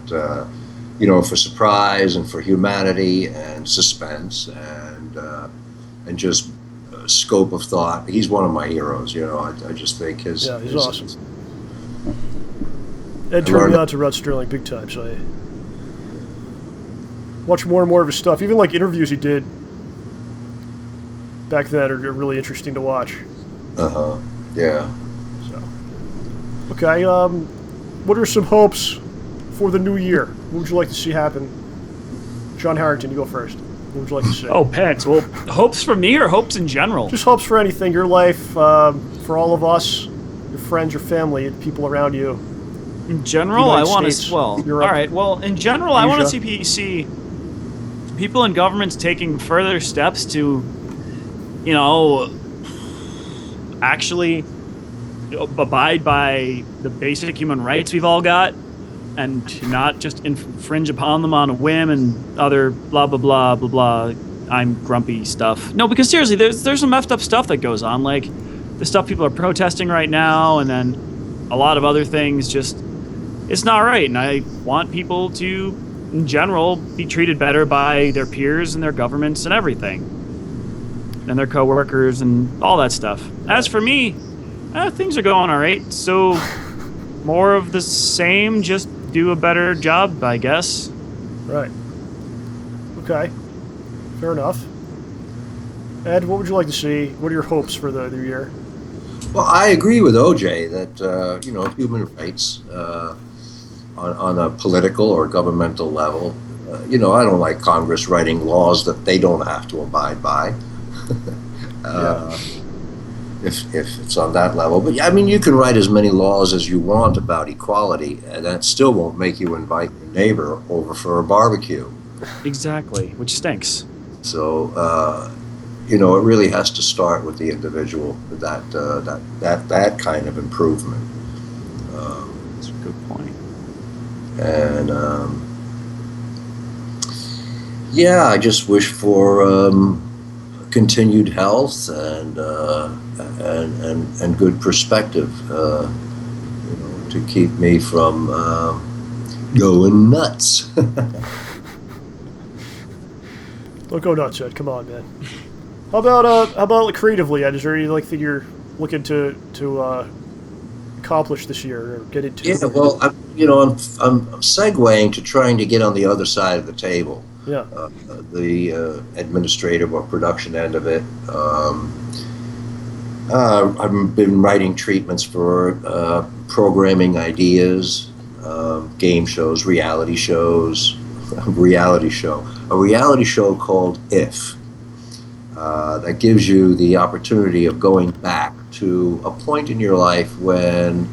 for surprise and for humanity and suspense and just scope of thought. He's one of my heroes, I just think his... Yeah, he's awesome. Ed turned me on to Rod Serling big time, so I watch more and more of his stuff. Even like interviews he did back then are really interesting to watch. Yeah. So, okay. What are some hopes for the new year? What would you like to see happen? John Harrington, you go first. What would you like to say? Oh, Pence. Well, hopes for me or hopes in general? Just hopes for anything. Your life, for all of us, your friends, your family, the people around you. In general, I want to. Well, Europe, all right. Well, in general, Asia. I want to see people in governments taking further steps to, actually abide by the basic human rights we've all got, and to not just infringe upon them on a whim and other blah blah blah blah blah. I'm grumpy stuff. No, because seriously, there's some messed up stuff that goes on, like the stuff people are protesting right now, and then a lot of other things. Just it's not right, and I want people to, in general, be treated better by their peers and their governments and everything, and their coworkers and all that stuff. As for me, things are going all right. So more of the same, just do a better job, I guess. Right. Okay. Fair enough. Ed, what would you like to see? What are your hopes for the new year? Well, I agree with OJ that human rights on a political or governmental level. I don't like Congress writing laws that they don't have to abide by. If it's on that level. But I mean, you can write as many laws as you want about equality, and that still won't make you invite your neighbor over for a barbecue. Exactly, which stinks. So, it really has to start with the individual. That kind of improvement. That's a good point. And I just wish for continued health and and good perspective, to keep me from going nuts. Don't go nuts, Ed. Come on, man. How about creatively, Ed? Is there anything you're looking to accomplish this year or get into? Yeah, well, I'm segueing to trying to get on the other side of the table. Yeah. The administrative or production end of it. I've been writing treatments for programming ideas, game shows, reality shows, a reality show called If, that gives you the opportunity of going back to a point in your life when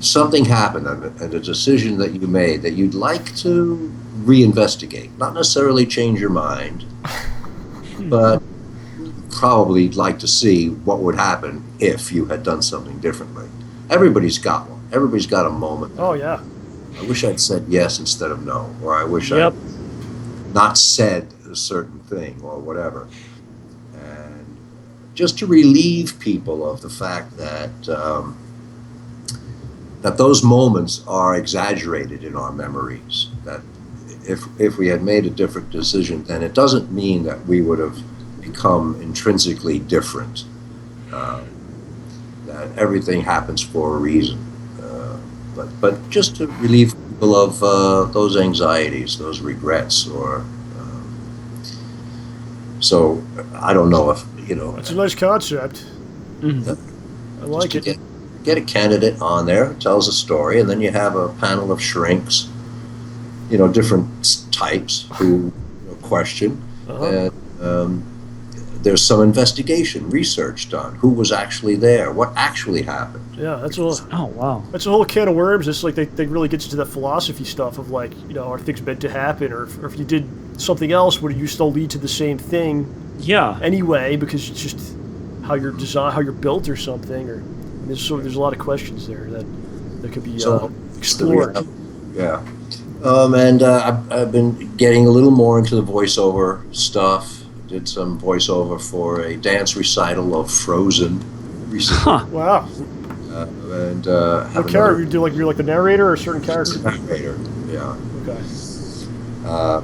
something happened and a decision that you made that you'd like to reinvestigate, not necessarily change your mind, but probably like to see what would happen if you had done something differently. Everybody's got one. Everybody's got a moment. Oh, yeah. I wish I'd said yes instead of no, or I wish I'd not said a certain thing or whatever. And just to relieve people of the fact that that those moments are exaggerated in our memories. That if we had made a different decision, then it doesn't mean that we would have become intrinsically different. That everything happens for a reason. But just to relieve people of those anxieties, those regrets, or so I don't know if It's a nice concept. I like it. Get a candidate on there, tells a story, and then you have a panel of shrinks, different types who question, and there's some investigation, research done. Who was actually there? What actually happened? Yeah, that's a whole. Oh wow. That's a whole can of worms. It's like they really gets into that philosophy stuff of like, are things meant to happen, or if you did something else, would you still lead to the same thing? Yeah. Anyway, because it's just how you're designed, how you're built, or something. Or there's a lot of questions there that could be explored. Yeah. And I've been getting a little more into the voiceover stuff. Did some voiceover for a dance recital of Frozen recently. Huh. Wow. And what character? You're like the narrator or a certain character? Narrator. Yeah. Okay.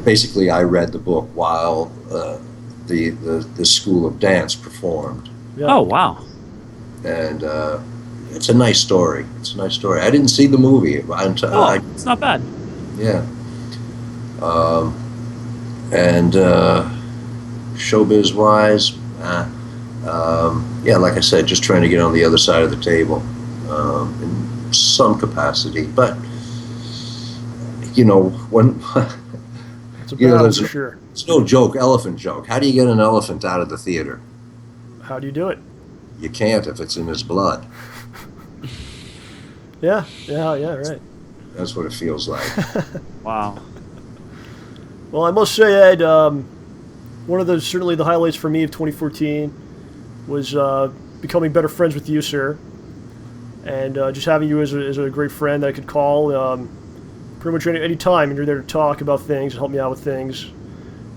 Basically, I read the book while the School of Dance performed. Yeah. Oh wow. And it's a nice story. I didn't see the movie. It's not bad. Yeah. And showbiz wise, like I said, just trying to get on the other side of the table in some capacity. But when It's a battle for sure. It's no joke, elephant joke. How do you get an elephant out of the theater? How do you do it? You can't if it's in his blood. Yeah, right. That's what it feels like. Wow. Well, I must say, Ed, one of certainly the highlights for me of 2014 was becoming better friends with you, sir, and just having you as a great friend that I could call pretty much any time, and you're there to talk about things and help me out with things.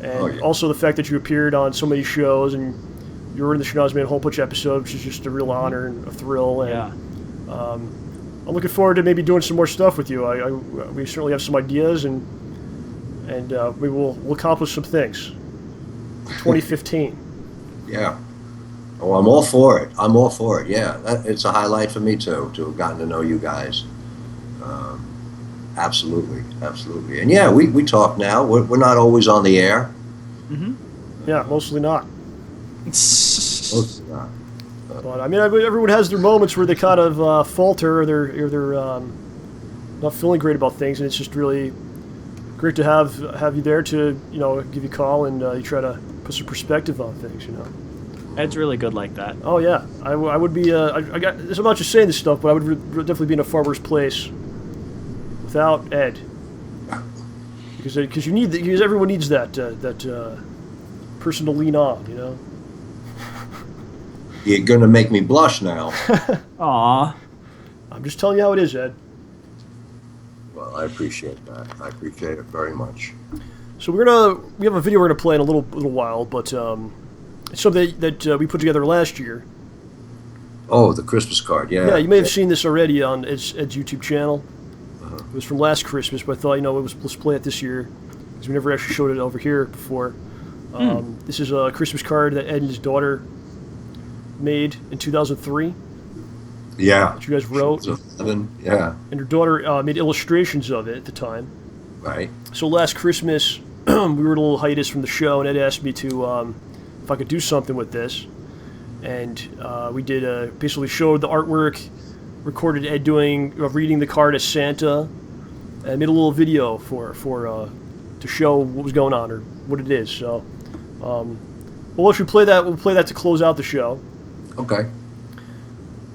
And also the fact that you appeared on so many shows, and you were in the Schnoz Man Hole Punch episode, which is just a real honor and a thrill. And I'm looking forward to maybe doing some more stuff with you. We certainly have some ideas, and we'll accomplish some things. 2015. Yeah. Oh, I'm all for it. Yeah, it's a highlight for me too, to have gotten to know you guys. Absolutely. And yeah, we talk now. We're not always on the air. Mm-hmm. Yeah, mostly not. Mostly not. But I mean, everyone has their moments where they kind of falter, or they're not feeling great about things, and it's just really great to have you there to give you a call and you try to put some perspective on things. Ed's really good like that. Oh yeah, I would be. I'm not just saying this stuff, but I would definitely be in a far worse place without Ed, because everyone needs that person to lean on. You're gonna make me blush now. Aw. I'm just telling you how it is, Ed. Well, I appreciate that. I appreciate it very much. So we have a video we're gonna play in a little while, but it's something that we put together last year, Oh, the Christmas card, yeah. Yeah, you may have seen this already on Ed's YouTube channel. It was from last Christmas, but I thought, let's play it this year, because we never actually showed it over here before. This is a Christmas card that Ed and his daughter made in 2003. Yeah. That you guys wrote. Yeah. And her daughter made illustrations of it at the time. Right. So last Christmas, we were a little hiatus from the show, and Ed asked me to, if I could do something with this. And we did basically showed the artwork, recorded Ed reading the card as Santa, and made a little video to show what was going on or what it is. So, we'll actually play that. We'll play that to close out the show. Okay.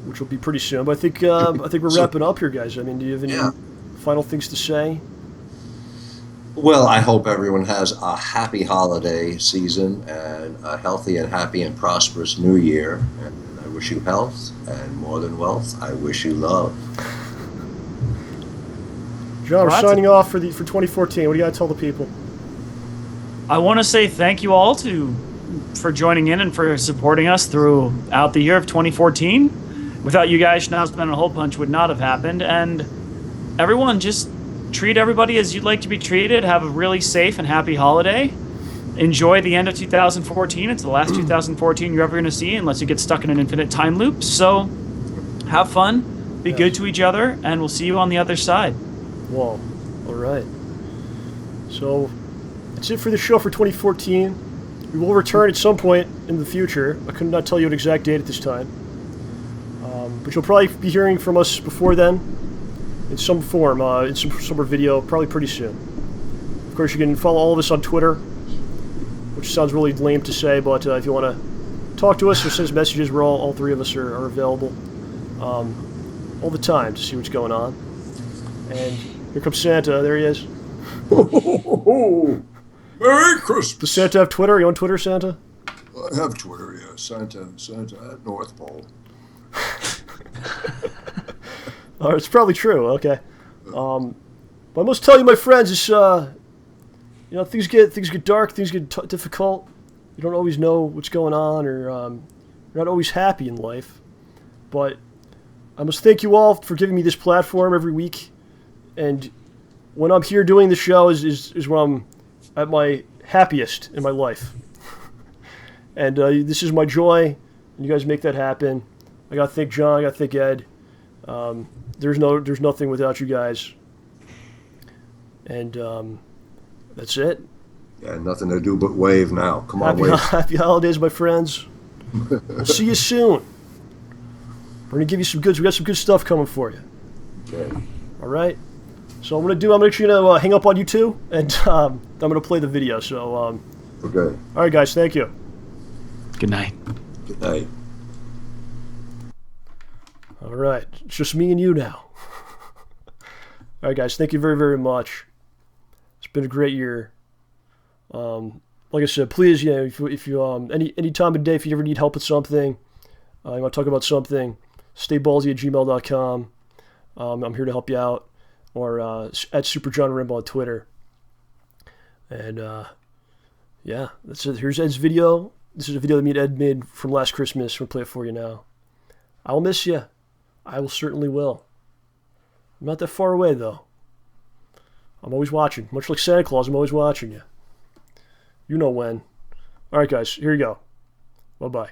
Which will be pretty soon. But I think we're wrapping up here, guys. I mean, do you have any final things to say? Well, I hope everyone has a happy holiday season and a healthy and happy and prosperous new year. And I wish you health, and more than wealth, I wish you love. John, we're signing off for 2014. What do you got to tell the people? I want to say thank you all for joining in and for supporting us throughout the year of 2014. Without you guys, Schnauzman and Hole Punch would not have happened. And everyone, just treat everybody as you'd like to be treated. Have a really safe and happy holiday. Enjoy the end of 2014. It's the last 2014 you're ever going to see unless you get stuck in an infinite time loop. So have fun, be good to each other, and we'll see you on the other side. Well, all right. So that's it for the show for 2014. We will return at some point in the future. I could not tell you an exact date at this time. But you'll probably be hearing from us before then in some form, in some sort of video, probably pretty soon. Of course, you can follow all of us on Twitter, which sounds really lame to say, but if you want to talk to us or send us messages, we're all three of us are available all the time to see what's going on. And here comes Santa. There he is. Merry Christmas. Does Santa have Twitter? Are you on Twitter, Santa? I have Twitter, yeah. Santa at North Pole. Oh, it's probably true. Okay. But I must tell you, my friends, it's things get dark, things get difficult. You don't always know what's going on, or you're not always happy in life. But I must thank you all for giving me this platform every week. And when I'm here doing the show is when I'm at my happiest in my life. And this is my joy, and you guys make that happen. I gotta thank John. I gotta thank Ed. There's nothing without you guys. And that's it. Yeah, nothing to do but wave now. Come on, wave. Happy holidays, my friends. We'll see you soon. We're gonna give you some goods. We got some good stuff coming for you. Okay. All right. So I'm actually gonna hang up on you two, and I'm gonna play the video. So Okay. All right, guys. Thank you. Good night. Good night. All right. It's just me and you now. All right, guys. Thank you very, very much. It's been a great year. Like I said, please, if you any time of day, if you ever need help with something, you want to talk about something, STAYBALLSY@gmail.com. I'm here to help you out, or at Super John Rambo on Twitter. And yeah, that's it. Here's Ed's video. This is a video that me and Ed made from last Christmas. We'll play it for you now. I'll miss you. I will certainly will. I'm not that far away, though. I'm always watching. Much like Santa Claus, I'm always watching you. You know when. All right, guys. Here you go. Bye-bye.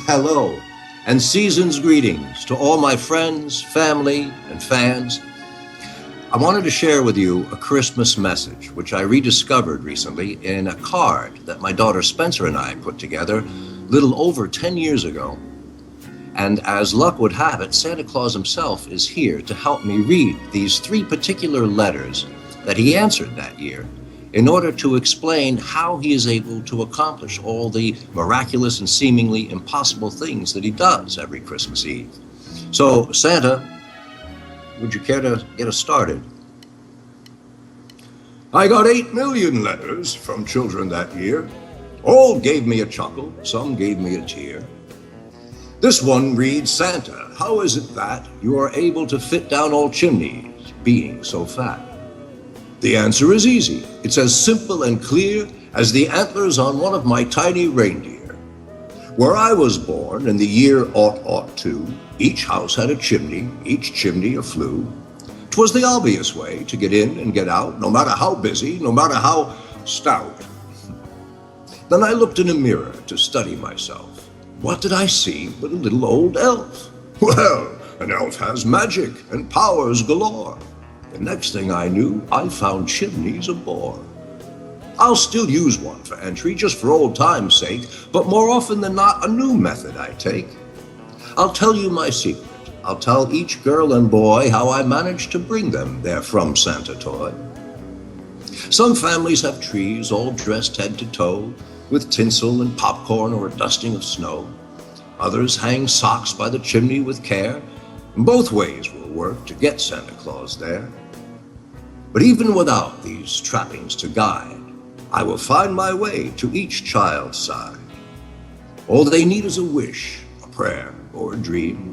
Hello, and season's greetings to all my friends, family, and fans. I wanted to share with you a Christmas message, which I rediscovered recently in a card that my daughter Spencer and I put together little over 10 years ago. And as luck would have it, Santa Claus himself is here to help me read these 3 particular letters that he answered that year in order to explain how he is able to accomplish all the miraculous and seemingly impossible things that he does every Christmas Eve. So, Santa, would you care to get us started? I got 8 million letters from children that year. All gave me a chuckle, some gave me a tear. This one reads, Santa, how is it that you are able to fit down all chimneys, being so fat? The answer is easy. It's as simple and clear as the antlers on one of my tiny reindeer. Where I was born in the year '02, each house had a chimney, each chimney a flue. 'Twas the obvious way to get in and get out, no matter how busy, no matter how stout. Then I looked in a mirror to study myself. What did I see but a little old elf? Well, an elf has magic and powers galore. The next thing I knew, I found chimneys a bore. I'll still use one for entry, just for old time's sake, but more often than not, a new method I take. I'll tell you my secret. I'll tell each girl and boy how I managed to bring them their From Santa toy. Some families have trees all dressed head to toe, with tinsel and popcorn or a dusting of snow. Others hang socks by the chimney with care. Both ways will work to get Santa Claus there. But even without these trappings to guide, I will find my way to each child's side. All they need is a wish, a prayer, or a dream,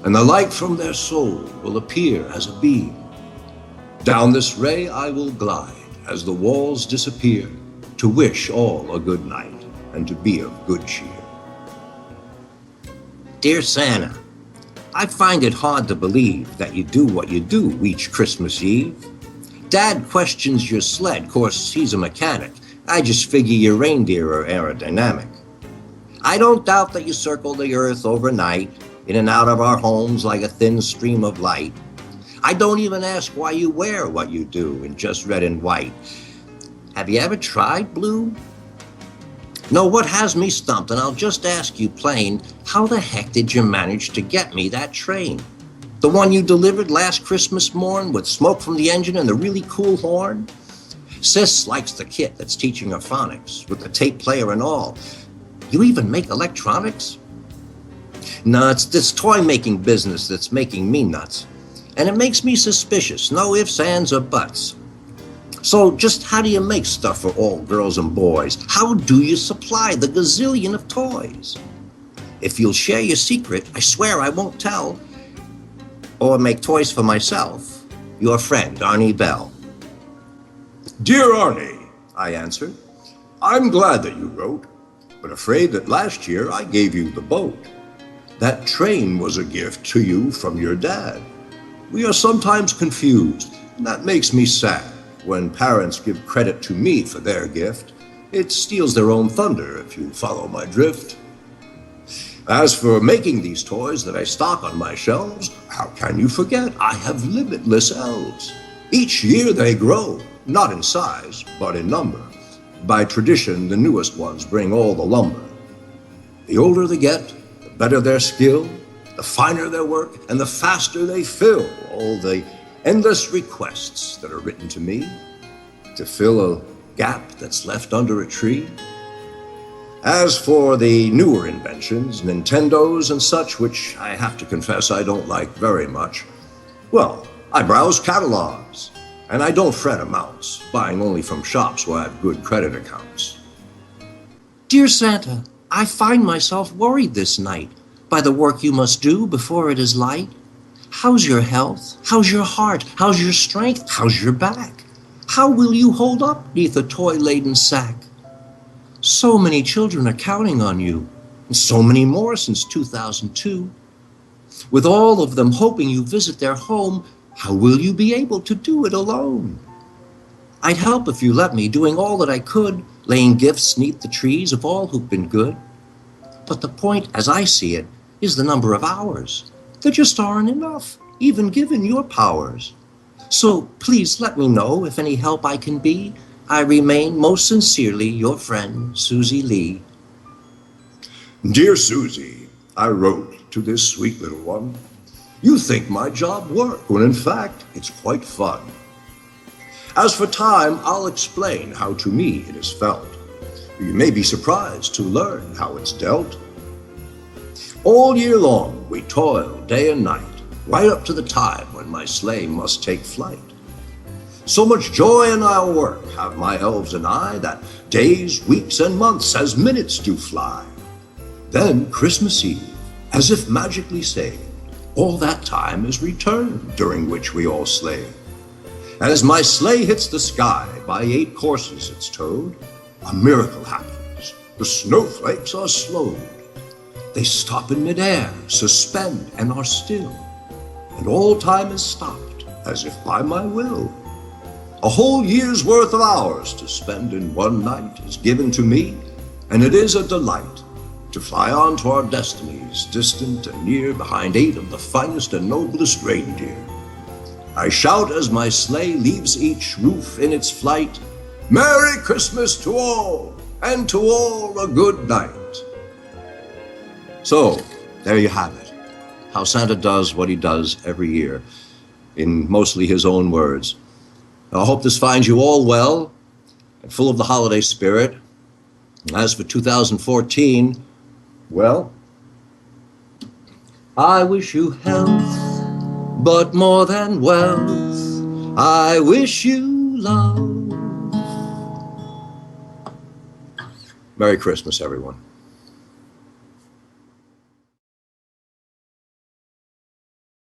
and the light from their soul will appear as a beam. Down this ray I will glide as the walls disappear, to wish all a good night and to be of good cheer. Dear Santa, I find it hard to believe that you do what you do each Christmas Eve. Dad questions your sled, course he's a mechanic. I just figure your reindeer are aerodynamic. I don't doubt that you circle the earth overnight, in and out of our homes like a thin stream of light. I don't even ask why you wear what you do in just red and white. Have you ever tried blue? No, what has me stumped, and I'll just ask you plain, how the heck did you manage to get me that train? The one you delivered last Christmas morn with smoke from the engine and the really cool horn? Sis likes the kit that's teaching her phonics, with the tape player and all. You even make electronics? No, it's this toy-making business that's making me nuts. And it makes me suspicious, no ifs, ands, or buts. So just how do you make stuff for all girls and boys? How do you supply the gazillion of toys? If you'll share your secret, I swear I won't tell. Or make toys for myself. Your friend, Arnie Bell. Dear Arnie, I answered, I'm glad that you wrote, but afraid that last year I gave you the boat. That train was a gift to you from your dad. We are sometimes confused, and that makes me sad. When parents give credit to me for their gift, it steals their own thunder, if you follow my drift. As for making these toys that I stock on my shelves, how can you forget I have limitless elves? Each year they grow, not in size, but in number. By tradition, the newest ones bring all the lumber. The older they get, the better their skill, the finer their work, and the faster they fill all the endless requests that are written to me to fill a gap that's left under a tree. As for the newer inventions, Nintendos and such, which I have to confess I don't like very much, well, I browse catalogs, and I don't fret amounts, buying only from shops where I have good credit accounts. Dear Santa, I find myself worried this night by the work you must do before it is light. How's your health? How's your heart? How's your strength? How's your back? How will you hold up neath a toy-laden sack? So many children are counting on you, and so many more since 2002. With all of them hoping you visit their home, how will you be able to do it alone? I'd help if you let me, doing all that I could, laying gifts neath the trees of all who've been good. But the point, as I see it, is the number of hours. There just aren't enough, even given your powers. So please let me know if any help I can be. I remain most sincerely your friend, Susie Lee. Dear Susie, I wrote to this sweet little one. You think my job work, when in fact it's quite fun. As for time, I'll explain how to me it is felt. You may be surprised to learn how it's dealt. All year long we toil day and night, right up to the time when my sleigh must take flight. So much joy in our work have my elves and I, that days, weeks, and months as minutes do fly. Then Christmas Eve, as if magically saved, all that time is returned, during which we all slave. As my sleigh hits the sky, by 8 courses it's towed, a miracle happens. The snowflakes are slowed. They stop in midair, suspend, and are still. And all time is stopped, as if by my will. A whole year's worth of hours to spend in one night is given to me, and it is a delight to fly on to our destinies, distant and near, behind 8 of the finest and noblest reindeer. I shout as my sleigh leaves each roof in its flight, Merry Christmas to all, and to all a good night. So, there you have it. How Santa does what he does every year, in mostly his own words. I hope this finds you all well and full of the holiday spirit. As for 2014, well, I wish you health, but more than wealth, I wish you love. Merry Christmas, everyone.